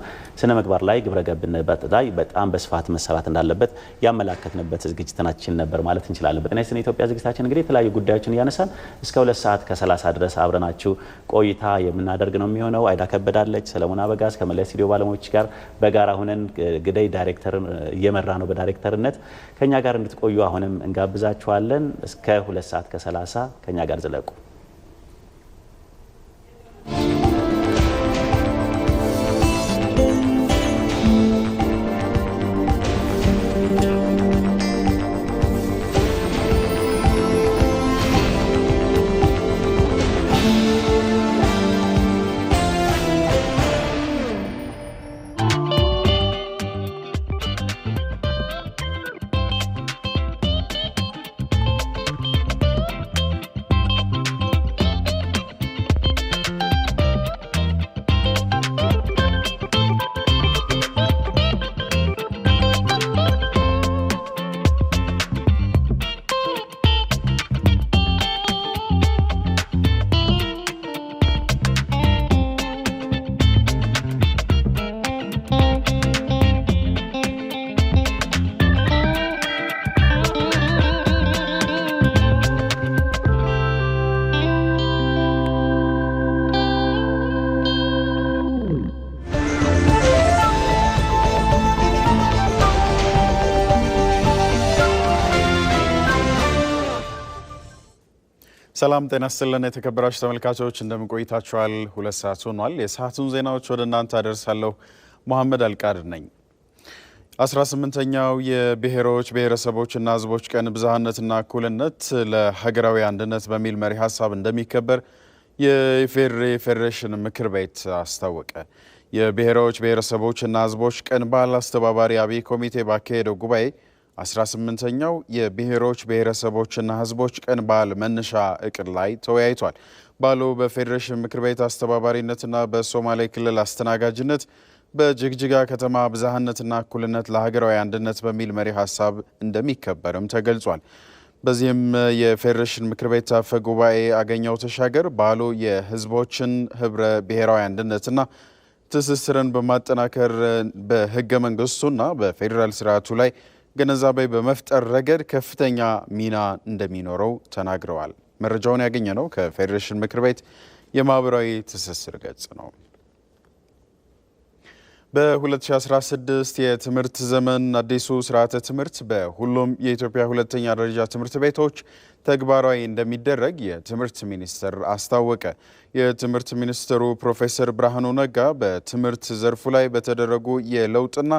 ስነ ምግባር ላይ ግብረ ገብነት ላይ በጣም በስፋት መሰራት እንዳለበት ያመላከትንበት ዝግጅታችን ነበር ማለት እንችላለን። በጤና ይስጥልን ኢትዮጵያ ዝግጅታችን እንግዲህ የተለያዩ ጉዳዮችን እያነሳን እስከ 2 ሰዓት ከ30 ድረስ አብረናችሁ ቆይታ የምናደርግ ነው የሚሆነው። አይዳ ከበዳለች፣ ሰለሞን አበጋዝ ከመለስ ስቱዲዮ ባለሙያዎች ጋር በጋራ ሆነን ግዳይ ዳይሬክተርን እየመራ ነው በዳይሬክተርነት ከኛ ጋር እንድትቆዩ አሁንም እንጋብዛችኋለን። እስከ 2 ሰዓት ከ30 ከኛ ጋር ዝለቁ። ሰላም ጤና ይስጥልን የተከበራችሁ ተመልካቾች እንደምን ቆይታችኋል? 2 ሰዓት ሆኗል። የሰዓቱን ዜናዎች ወደ እናንተ አደርሳለሁ። መሐመድ አልቃድር ነኝ። 18ኛው የብሔሮች ብሔረሰቦችና ሕዝቦች ቀን ብዝሃነትና እኩልነት ለሀገራዊ አንድነት በሚል መሪ ሀሳብ እንደሚከበር የኢፌዴሪ ፌዴሬሽን ምክር ቤት አስታወቀ። የብሔሮች ብሔረሰቦችና ሕዝቦች ቀን በዓል አስተባባሪ አብይ ኮሚቴ ባካሄደው ጉባኤ 18ኛው የብሔሮች ብሔረሰቦችና ሕዝቦች ቀን በዓል መነሻ እቅድ ላይ ተወያይቷል። በዓሉ በፌዴሬሽን ምክር ቤት አስተባባሪነትና በሶማሌ ክልል አስተናጋጅነት በጅግጅጋ ከተማ ብዝሃነትና እኩልነት ለሀገራዊ አንድነት በሚል መሪ ሀሳብ እንደሚከበርም ተገልጿል። በዚህም የፌዴሬሽን ምክር ቤት አፈ ጉባኤ አገኘው ተሻገር በዓሉ የሕዝቦችን ህብረ ብሔራዊ አንድነትና ትስስርን በማጠናከር በህገ መንግስቱና በፌዴራል ስርዓቱ ላይ ግንዛቤ በመፍጠር ረገድ ከፍተኛ ሚና እንደሚኖረው ተናግረዋል። መረጃውን ያገኘነው ከፌዴሬሽን ምክር ቤት የማህበራዊ ትስስር ገጽ ነው። በ2016 የትምህርት ዘመን አዲሱ ስርዓተ ትምህርት በሁሉም የኢትዮጵያ ሁለተኛ ደረጃ ትምህርት ቤቶች ተግባራዊ እንደሚደረግ የትምህርት ሚኒስቴር አስታወቀ። የትምህርት ሚኒስትሩ ፕሮፌሰር ብርሃኑ ነጋ በትምህርት ዘርፉ ላይ በተደረጉ የለውጥና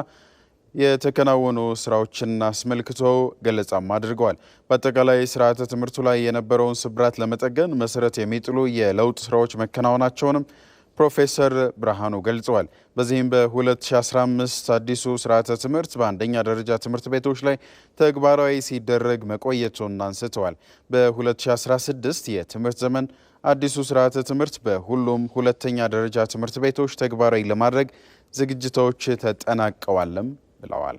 የተከናወኑ ስራዎችን አስመልክቶ ገለጻም አድርገዋል። በአጠቃላይ ስርዓተ ትምህርቱ ላይ የነበረውን ስብራት ለመጠገን መሰረት የሚጥሉ የለውጥ ስራዎች መከናወናቸውንም ፕሮፌሰር ብርሃኑ ገልጸዋል። በዚህም በ2015 አዲሱ ስርዓተ ትምህርት በአንደኛ ደረጃ ትምህርት ቤቶች ላይ ተግባራዊ ሲደረግ መቆየቱን አንስተዋል። በ2016 የትምህርት ዘመን አዲሱ ስርዓተ ትምህርት በሁሉም ሁለተኛ ደረጃ ትምህርት ቤቶች ተግባራዊ ለማድረግ ዝግጅቶች ተጠናቀዋልም ብለዋል።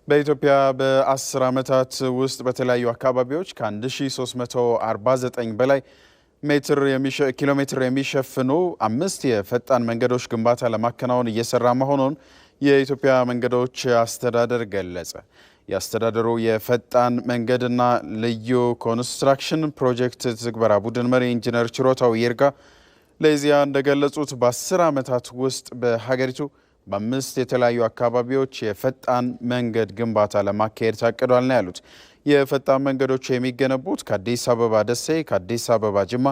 በኢትዮጵያ በ10 ዓመታት ውስጥ በተለያዩ አካባቢዎች ከ1349 በላይ ኪሎ ሜትር የሚሸፍኑ 5 የፈጣን መንገዶች ግንባታ ለማከናወን እየሰራ መሆኑን የኢትዮጵያ መንገዶች አስተዳደር ገለጸ። የአስተዳደሩ የፈጣን መንገድና ልዩ ኮንስትራክሽን ፕሮጀክት ትግበራ ቡድን መሪ ኢንጂነር ችሮታው ይርጋ ለኢዜአ እንደገለጹት በ10 ዓመታት ውስጥ በሀገሪቱ በ5 የተለያዩ አካባቢዎች የፈጣን መንገድ ግንባታ ለማካሄድ ታቅዷል ነው ያሉት። የፈጣን መንገዶች የሚገነቡት ከአዲስ አበባ ደሴ፣ ከአዲስ አበባ ጅማ፣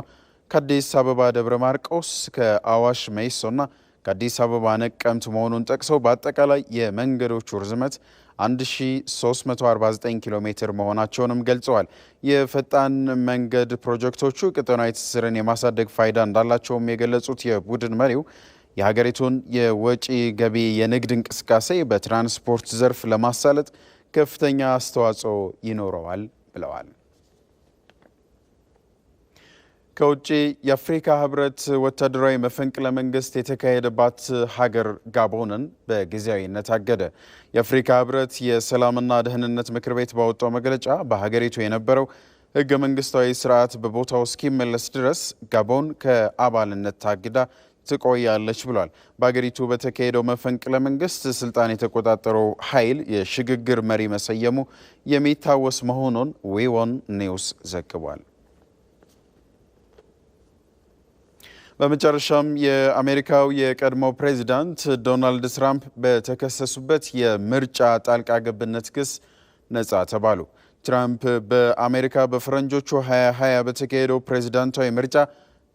ከአዲስ አበባ ደብረ ማርቆስ፣ ከአዋሽ መይሶና ከአዲስ አበባ ነቀምት መሆኑን ጠቅሰው በአጠቃላይ የመንገዶቹ ርዝመት 1349 ኪሎ ሜትር መሆናቸውንም ገልጸዋል። የፈጣን መንገድ ፕሮጀክቶቹ ቀጠናዊ ትስስርን የማሳደግ ፋይዳ እንዳላቸውም የገለጹት የቡድን መሪው የሀገሪቱን የወጪ ገቢ የንግድ እንቅስቃሴ በትራንስፖርት ዘርፍ ለማሳለጥ ከፍተኛ አስተዋጽኦ ይኖረዋል ብለዋል። ከውጭ የአፍሪካ ህብረት ወታደራዊ መፈንቅለ መንግስት የተካሄደባት ሀገር ጋቦንን በጊዜያዊነት አገደ። የአፍሪካ ህብረት የሰላምና ደህንነት ምክር ቤት ባወጣው መግለጫ በሀገሪቱ የነበረው ህገ መንግስታዊ ስርዓት በቦታው እስኪመለስ ድረስ ጋቦን ከአባልነት ታግዳ ትቆያለች ብሏል። በሀገሪቱ በተካሄደው መፈንቅለ መንግስት ስልጣን የተቆጣጠረው ኃይል የሽግግር መሪ መሰየሙ የሚታወስ መሆኑን ዌዎን ኒውስ ዘግቧል። በመጨረሻም የአሜሪካው የቀድሞ ፕሬዚዳንት ዶናልድ ትራምፕ በተከሰሱበት የምርጫ ጣልቃ ገብነት ክስ ነጻ ተባሉ። ትራምፕ በአሜሪካ በፈረንጆቹ 2020 በተካሄደው ፕሬዚዳንታዊ ምርጫ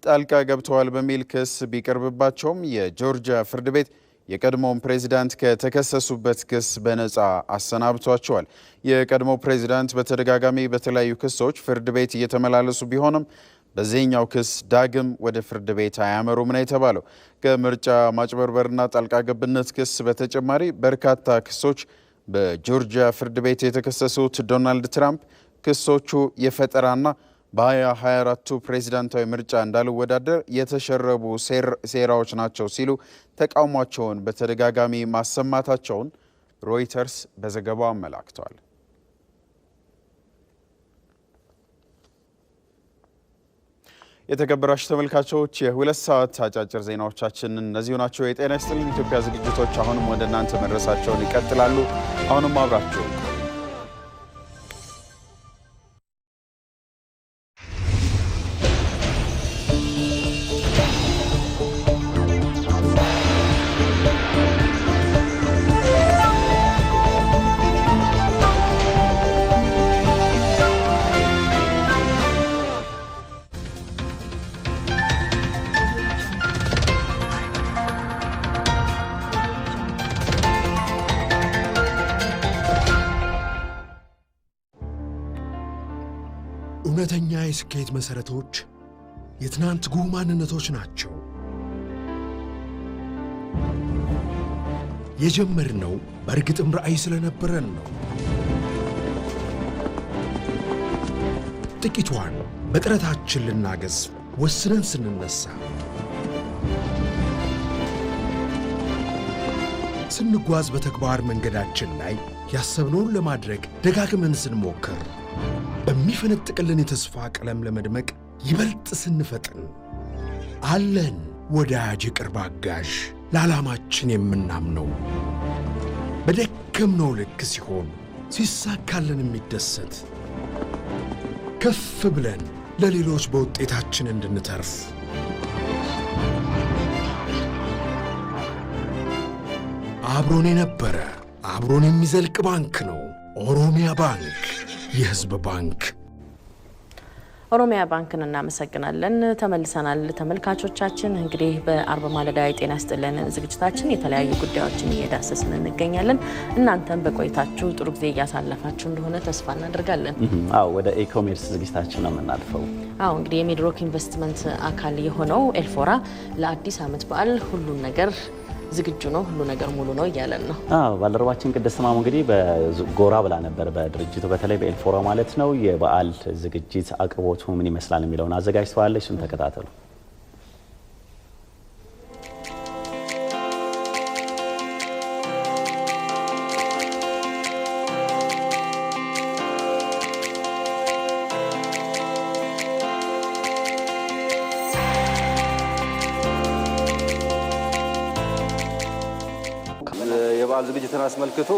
ጣልቃ ገብተዋል በሚል ክስ ቢቀርብባቸውም የጆርጂያ ፍርድ ቤት የቀድሞውን ፕሬዚዳንት ከተከሰሱበት ክስ በነጻ አሰናብቷቸዋል። የቀድሞው ፕሬዚዳንት በተደጋጋሚ በተለያዩ ክሶች ፍርድ ቤት እየተመላለሱ ቢሆንም በዚህኛው ክስ ዳግም ወደ ፍርድ ቤት አያመሩም ነው የተባለው። ከምርጫ ማጭበርበርና ጣልቃ ገብነት ክስ በተጨማሪ በርካታ ክሶች በጆርጂያ ፍርድ ቤት የተከሰሱት ዶናልድ ትራምፕ ክሶቹ የፈጠራና በ2024 ፕሬዚዳንታዊ ምርጫ እንዳልወዳደር የተሸረቡ ሴራዎች ናቸው ሲሉ ተቃውሟቸውን በተደጋጋሚ ማሰማታቸውን ሮይተርስ በዘገባው አመላክተዋል። የተከበራችሁ ተመልካቾች የ2 ሰዓት አጫጭር ዜናዎቻችን እነዚሁ ናቸው። የጤና ይስጥልን ኢትዮጵያ ዝግጅቶች አሁንም ወደ እናንተ መድረሳቸውን ይቀጥላሉ። አሁንም አብራችሁ እውነተኛ የስኬት መሰረቶች የትናንት ጉህ ማንነቶች ናቸው። የጀመርነው በእርግጥም ራዕይ ስለነበረን ነው። ጥቂቷን በጥረታችን ልናገዝ ወስነን ስንነሳ፣ ስንጓዝ በተግባር መንገዳችን ላይ ያሰብነውን ለማድረግ ደጋግመን ስንሞክር፣ በሚፈነጥቅልን የተስፋ ቀለም ለመድመቅ ይበልጥ ስንፈጥን አለን ወዳጅ ቅርብ አጋዥ ለዓላማችን የምናምነው በደከምነው ልክ ሲሆን ሲሳካልን የሚደሰት ከፍ ብለን ለሌሎች በውጤታችን እንድንተርፍ አብሮን የነበረ አብሮን የሚዘልቅ ባንክ ነው። ኦሮሚያ ባንክ፣ የሕዝብ ባንክ። ኦሮሚያ ባንክን እናመሰግናለን። ተመልሰናል ተመልካቾቻችን። እንግዲህ በአርብ ማለዳ የጤና ይስጥልን ዝግጅታችን የተለያዩ ጉዳዮችን እየዳሰስን እንገኛለን። እናንተም በቆይታችሁ ጥሩ ጊዜ እያሳለፋችሁ እንደሆነ ተስፋ እናደርጋለን። አዎ፣ ወደ ኢኮሜርስ ዝግጅታችን ነው የምናልፈው። አዎ፣ እንግዲህ የሚድሮክ ኢንቨስትመንት አካል የሆነው ኤልፎራ ለአዲስ ዓመት በዓል ሁሉን ነገር ዝግጁ ነው፣ ሁሉ ነገር ሙሉ ነው እያለን ነው። ባልደረባችን ቅድስት ማሙ እንግዲህ በጎራ ብላ ነበር በድርጅቱ በተለይ በኤልፎራ ማለት ነው የበዓል ዝግጅት አቅርቦቱ ምን ይመስላል የሚለውን አዘጋጅተዋለች። እሱን ተከታተሉ። ዝግጅትን አስመልክቶ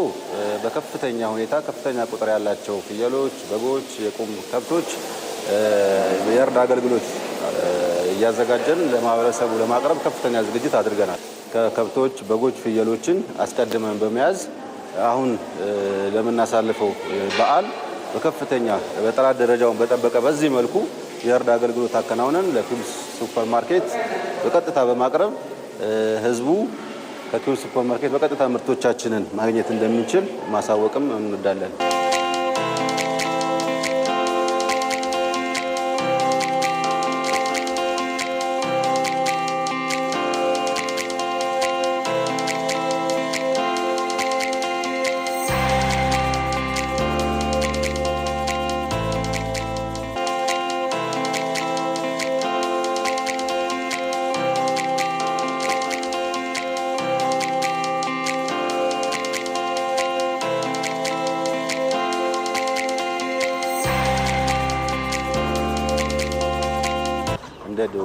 በከፍተኛ ሁኔታ ከፍተኛ ቁጥር ያላቸው ፍየሎች፣ በጎች፣ የቁም ከብቶች የእርድ አገልግሎት እያዘጋጀን ለማህበረሰቡ ለማቅረብ ከፍተኛ ዝግጅት አድርገናል። ከከብቶች፣ በጎች፣ ፍየሎችን አስቀድመን በመያዝ አሁን ለምናሳልፈው በዓል በከፍተኛ በጥራት ደረጃውን በጠበቀ በዚህ መልኩ የእርድ አገልግሎት አከናውነን ለኪውስ ሱፐር ማርኬት በቀጥታ በማቅረብ ህዝቡ ከኪውስ ሱፐር ማርኬት በቀጥታ ምርቶቻችንን ማግኘት እንደምንችል ማሳወቅም እንወዳለን።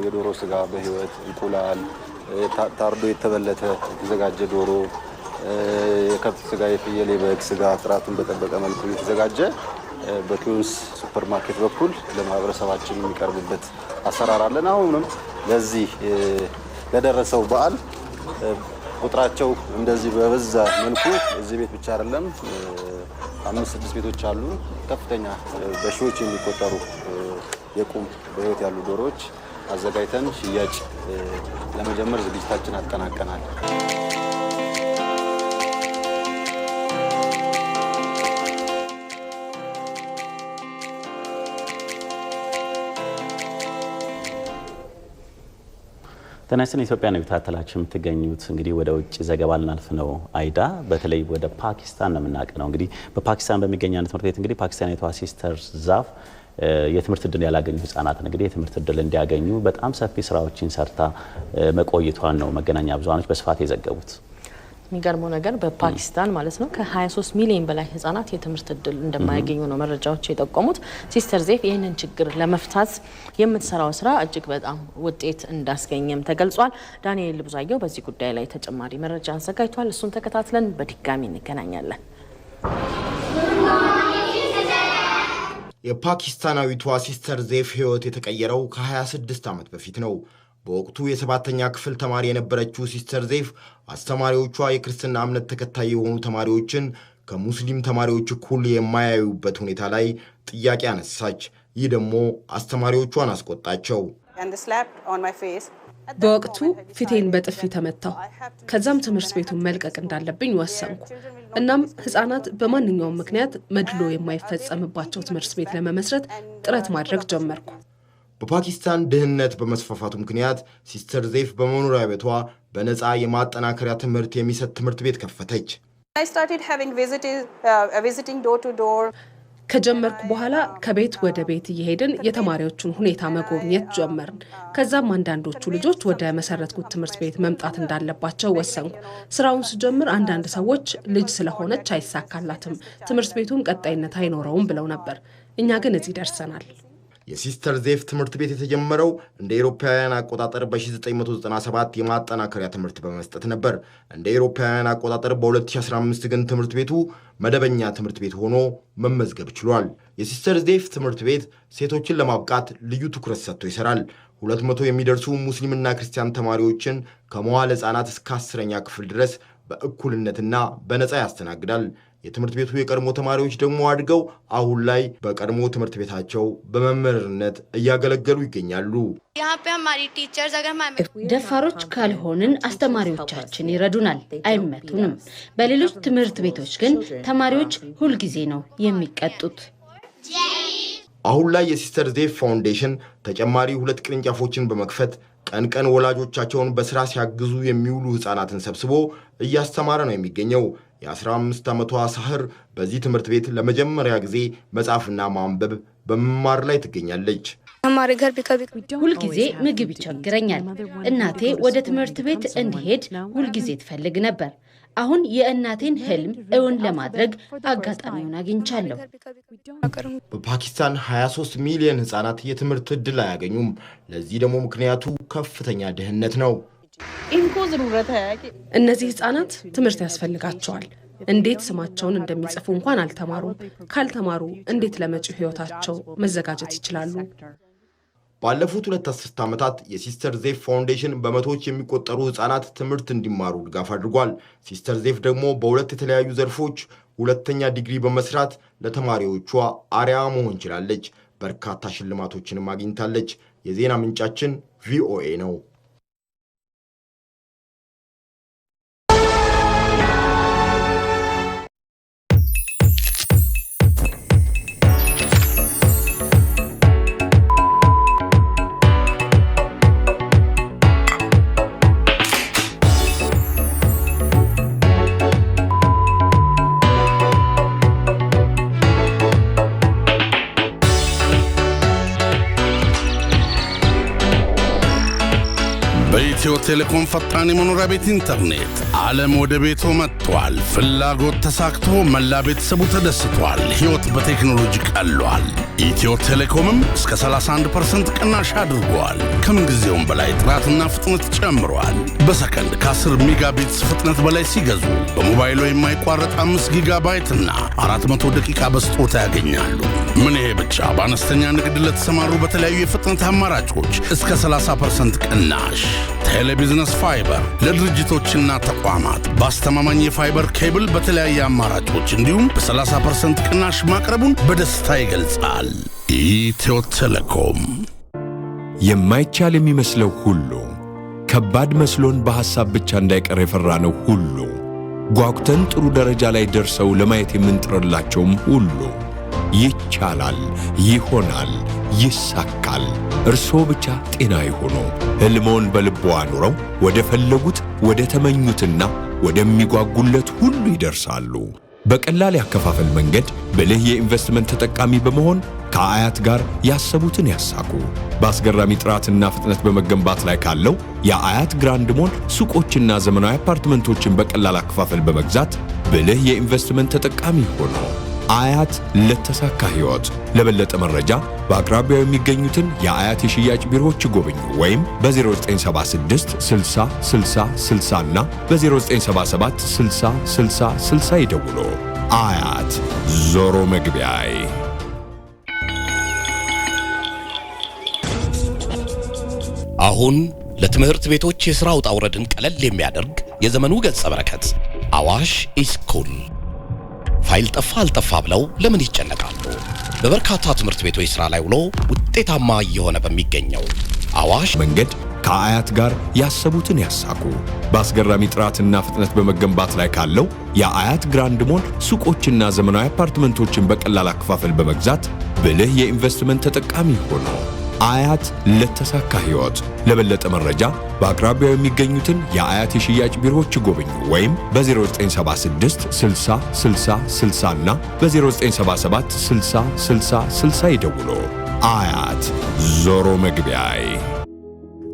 የዶሮ ስጋ በህይወት እንቁላል ታርዶ የተበለተ የተዘጋጀ ዶሮ የከብት ስጋ የፍየል የበግ ስጋ ጥራቱን በጠበቀ መልኩ የተዘጋጀ በኪውስ ሱፐር ማርኬት በኩል ለማህበረሰባችን የሚቀርብበት አሰራር አለን። አሁንም ለዚህ ለደረሰው በዓል ቁጥራቸው እንደዚህ በበዛ መልኩ እዚህ ቤት ብቻ አይደለም 5-6 ቤቶች አሉ። ከፍተኛ በሺዎች የሚቆጠሩ የቁም በህይወት ያሉ ዶሮዎች አዘጋጅተን ሽያጭ ለመጀመር ዝግጅታችን አጠናቀናል። ተነስተን ኢትዮጵያ ነው የታተላችሁ የምትገኙት። እንግዲህ ወደ ውጭ ዘገባ ልናልፍ ነው። አይዳ በተለይ ወደ ፓኪስታን ነው የምናቀነው። እንግዲህ በፓኪስታን በሚገኝ አንድ ትምህርት ቤት እንግዲህ ፓኪስታናዊቷ ሲስተር ዛፍ የትምህርት እድል ያላገኙ ህጻናትን እንግዲህ የትምህርት እድል እንዲያገኙ በጣም ሰፊ ስራዎችን ሰርታ መቆየቷን ነው መገናኛ ብዙሃኖች በስፋት የዘገቡት። የሚገርመው ነገር በፓኪስታን ማለት ነው ከ23 ሚሊዮን በላይ ህጻናት የትምህርት እድል እንደማያገኙ ነው መረጃዎች የጠቆሙት። ሲስተር ዜፍ ይህንን ችግር ለመፍታት የምትሰራው ስራ እጅግ በጣም ውጤት እንዳስገኘም ተገልጿል። ዳንኤል ብዙአየው በዚህ ጉዳይ ላይ ተጨማሪ መረጃ አዘጋጅቷል። እሱን ተከታትለን በድጋሚ እንገናኛለን። የፓኪስታናዊቷ ሲስተር ዜፍ ህይወት የተቀየረው ከ26 ዓመት በፊት ነው። በወቅቱ የ7ኛ ክፍል ተማሪ የነበረችው ሲስተር ዜፍ አስተማሪዎቿ የክርስትና እምነት ተከታይ የሆኑ ተማሪዎችን ከሙስሊም ተማሪዎች እኩል የማያዩበት ሁኔታ ላይ ጥያቄ አነሳች። ይህ ደግሞ አስተማሪዎቿን አስቆጣቸው። በወቅቱ ፊቴን በጥፊ ተመታው። ከዛም ትምህርት ቤቱን መልቀቅ እንዳለብኝ ወሰንኩ። እናም ህፃናት በማንኛውም ምክንያት መድሎ የማይፈጸምባቸው ትምህርት ቤት ለመመስረት ጥረት ማድረግ ጀመርኩ። በፓኪስታን ድህነት በመስፋፋቱ ምክንያት ሲስተር ዜፍ በመኖሪያ ቤቷ በነፃ የማጠናከሪያ ትምህርት የሚሰጥ ትምህርት ቤት ከፈተች። ከጀመርኩ በኋላ ከቤት ወደ ቤት እየሄድን የተማሪዎቹን ሁኔታ መጎብኘት ጀመርን። ከዛም አንዳንዶቹ ልጆች ወደ መሰረትኩት ትምህርት ቤት መምጣት እንዳለባቸው ወሰንኩ። ስራውን ስጀምር አንዳንድ ሰዎች ልጅ ስለሆነች አይሳካላትም፣ ትምህርት ቤቱም ቀጣይነት አይኖረውም ብለው ነበር። እኛ ግን እዚህ ደርሰናል። የሲስተር ዜፍ ትምህርት ቤት የተጀመረው እንደ አውሮፓውያን አቆጣጠር በ1997 የማጠናከሪያ ትምህርት በመስጠት ነበር። እንደ አውሮፓውያን አቆጣጠር በ2015 ግን ትምህርት ቤቱ መደበኛ ትምህርት ቤት ሆኖ መመዝገብ ችሏል። የሲስተር ዜፍ ትምህርት ቤት ሴቶችን ለማብቃት ልዩ ትኩረት ሰጥቶ ይሰራል። 200 የሚደርሱ ሙስሊምና ክርስቲያን ተማሪዎችን ከመዋለ ሕፃናት እስከ 10ኛ ክፍል ድረስ በእኩልነትና በነፃ ያስተናግዳል። የትምህርት ቤቱ የቀድሞ ተማሪዎች ደግሞ አድገው አሁን ላይ በቀድሞ ትምህርት ቤታቸው በመምህርነት እያገለገሉ ይገኛሉ። ደፋሮች ካልሆንን አስተማሪዎቻችን ይረዱናል፣ አይመቱንም። በሌሎች ትምህርት ቤቶች ግን ተማሪዎች ሁልጊዜ ነው የሚቀጡት። አሁን ላይ የሲስተር ዜፍ ፋውንዴሽን ተጨማሪ 2 ቅርንጫፎችን በመክፈት ቀን ቀን ወላጆቻቸውን በስራ ሲያግዙ የሚውሉ ህፃናትን ሰብስቦ እያስተማረ ነው የሚገኘው። የ15 ዓመቷ ሳህር በዚህ ትምህርት ቤት ለመጀመሪያ ጊዜ መጻፍና ማንበብ በመማር ላይ ትገኛለች። ሁልጊዜ ምግብ ይቸግረኛል። እናቴ ወደ ትምህርት ቤት እንዲሄድ ሁልጊዜ ትፈልግ ነበር። አሁን የእናቴን ህልም እውን ለማድረግ አጋጣሚውን አግኝቻለሁ። በፓኪስታን 23 ሚሊዮን ህፃናት የትምህርት ዕድል አያገኙም። ለዚህ ደግሞ ምክንያቱ ከፍተኛ ድህነት ነው። እነዚህ ህፃናት ትምህርት ያስፈልጋቸዋል። እንዴት ስማቸውን እንደሚጽፉ እንኳን አልተማሩም። ካልተማሩ እንዴት ለመጪው ህይወታቸው መዘጋጀት ይችላሉ? ባለፉት 2 አስርት ዓመታት የሲስተር ዜፍ ፋውንዴሽን በመቶዎች የሚቆጠሩ ህፃናት ትምህርት እንዲማሩ ድጋፍ አድርጓል። ሲስተር ዜፍ ደግሞ በ2 የተለያዩ ዘርፎች 2ኛ ዲግሪ በመስራት ለተማሪዎቿ አርአያ መሆን ችላለች። በርካታ ሽልማቶችንም አግኝታለች። የዜና ምንጫችን ቪኦኤ ነው። በኢትዮ ቴሌኮም ፈጣን የመኖሪያ ቤት ኢንተርኔት ዓለም ወደ ቤቶ መጥቷል። ፍላጎት ተሳክቶ መላ ቤተሰቡ ተደስቷል። ሕይወት በቴክኖሎጂ ቀሏል። ኢትዮ ቴሌኮምም እስከ 31% ቅናሽ አድርጓል። ከምንጊዜውም በላይ ጥራትና ፍጥነት ጨምሯል። በሰከንድ ከ10 ሜጋቢትስ ፍጥነት በላይ ሲገዙ በሞባይሎ የማይቋረጥ 5 ጊጋባይትና 400 ደቂቃ በስጦታ ያገኛሉ። ምን ይሄ ብቻ! በአነስተኛ ንግድ ለተሰማሩ በተለያዩ የፍጥነት አማራጮች እስከ 30% ቅናሽ። ቴሌቢዝነስ ፋይበር ለድርጅቶችና ተቋማት በአስተማማኝ የፋይበር ኬብል በተለያየ አማራጮች እንዲሁም በ30% ቅናሽ ማቅረቡን በደስታ ይገልጻል። ኢትዮ ቴሌኮም። የማይቻል የሚመስለው ሁሉ ከባድ መስሎን በሐሳብ ብቻ እንዳይቀር የፈራነው ሁሉ ጓጉተን ጥሩ ደረጃ ላይ ደርሰው ለማየት የምንጥርላቸውም ሁሉ ይቻላል፣ ይሆናል፣ ይሳካል። እርስዎ ብቻ ጤና ይሁኑ። ሕልሞን በልቦ አኑረው ወደ ፈለጉት ወደ ተመኙትና ወደሚጓጉለት ሁሉ ይደርሳሉ። በቀላል ያከፋፈል መንገድ ብልህ የኢንቨስትመንት ተጠቃሚ በመሆን ከአያት ጋር ያሰቡትን ያሳኩ። በአስገራሚ ጥራትና ፍጥነት በመገንባት ላይ ካለው የአያት ግራንድ ሞል ሱቆችና ዘመናዊ አፓርትመንቶችን በቀላል አከፋፈል በመግዛት ብልህ የኢንቨስትመንት ተጠቃሚ ሆኖ አያት ለተሳካ ሕይወት። ለበለጠ መረጃ በአቅራቢያው የሚገኙትን የአያት የሽያጭ ቢሮዎች ጎብኙ ወይም በ0976 60 60 60 እና በ0977 60 60 60 ይደውሉ። አያት ዞሮ መግቢያዬ። አሁን ለትምህርት ቤቶች የሥራ ውጣ ውረድን ቀለል የሚያደርግ የዘመኑ ገጸ በረከት አዋሽ ኢስኩል። ፋይል ጠፋ አልጠፋ ብለው ለምን ይጨነቃሉ? በበርካታ ትምህርት ቤቶች ሥራ ላይ ውሎ ውጤታማ እየሆነ በሚገኘው አዋሽ መንገድ ከአያት ጋር ያሰቡትን ያሳኩ። በአስገራሚ ጥራትና ፍጥነት በመገንባት ላይ ካለው የአያት ግራንድ ሞል ሱቆችና ዘመናዊ አፓርትመንቶችን በቀላል አከፋፈል በመግዛት ብልህ የኢንቨስትመንት ተጠቃሚ ሆኖ አያት ለተሳካ ሕይወት። ለበለጠ መረጃ በአቅራቢያው የሚገኙትን የአያት የሽያጭ ቢሮዎች ጎብኙ ወይም በ0976 60 60 60 እና በ0977 60 60 60 ይደውሉ። አያት ዞሮ መግቢያዬ።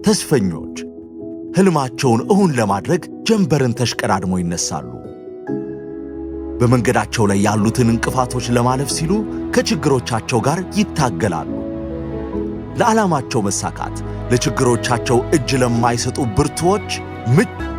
ተስፈኞች ሕልማቸውን እውን ለማድረግ ጀንበርን ተሽቀዳድሞ ይነሳሉ። በመንገዳቸው ላይ ያሉትን እንቅፋቶች ለማለፍ ሲሉ ከችግሮቻቸው ጋር ይታገላሉ። ለዓላማቸው መሳካት ለችግሮቻቸው እጅ ለማይሰጡ ብርቱዎች ምቹ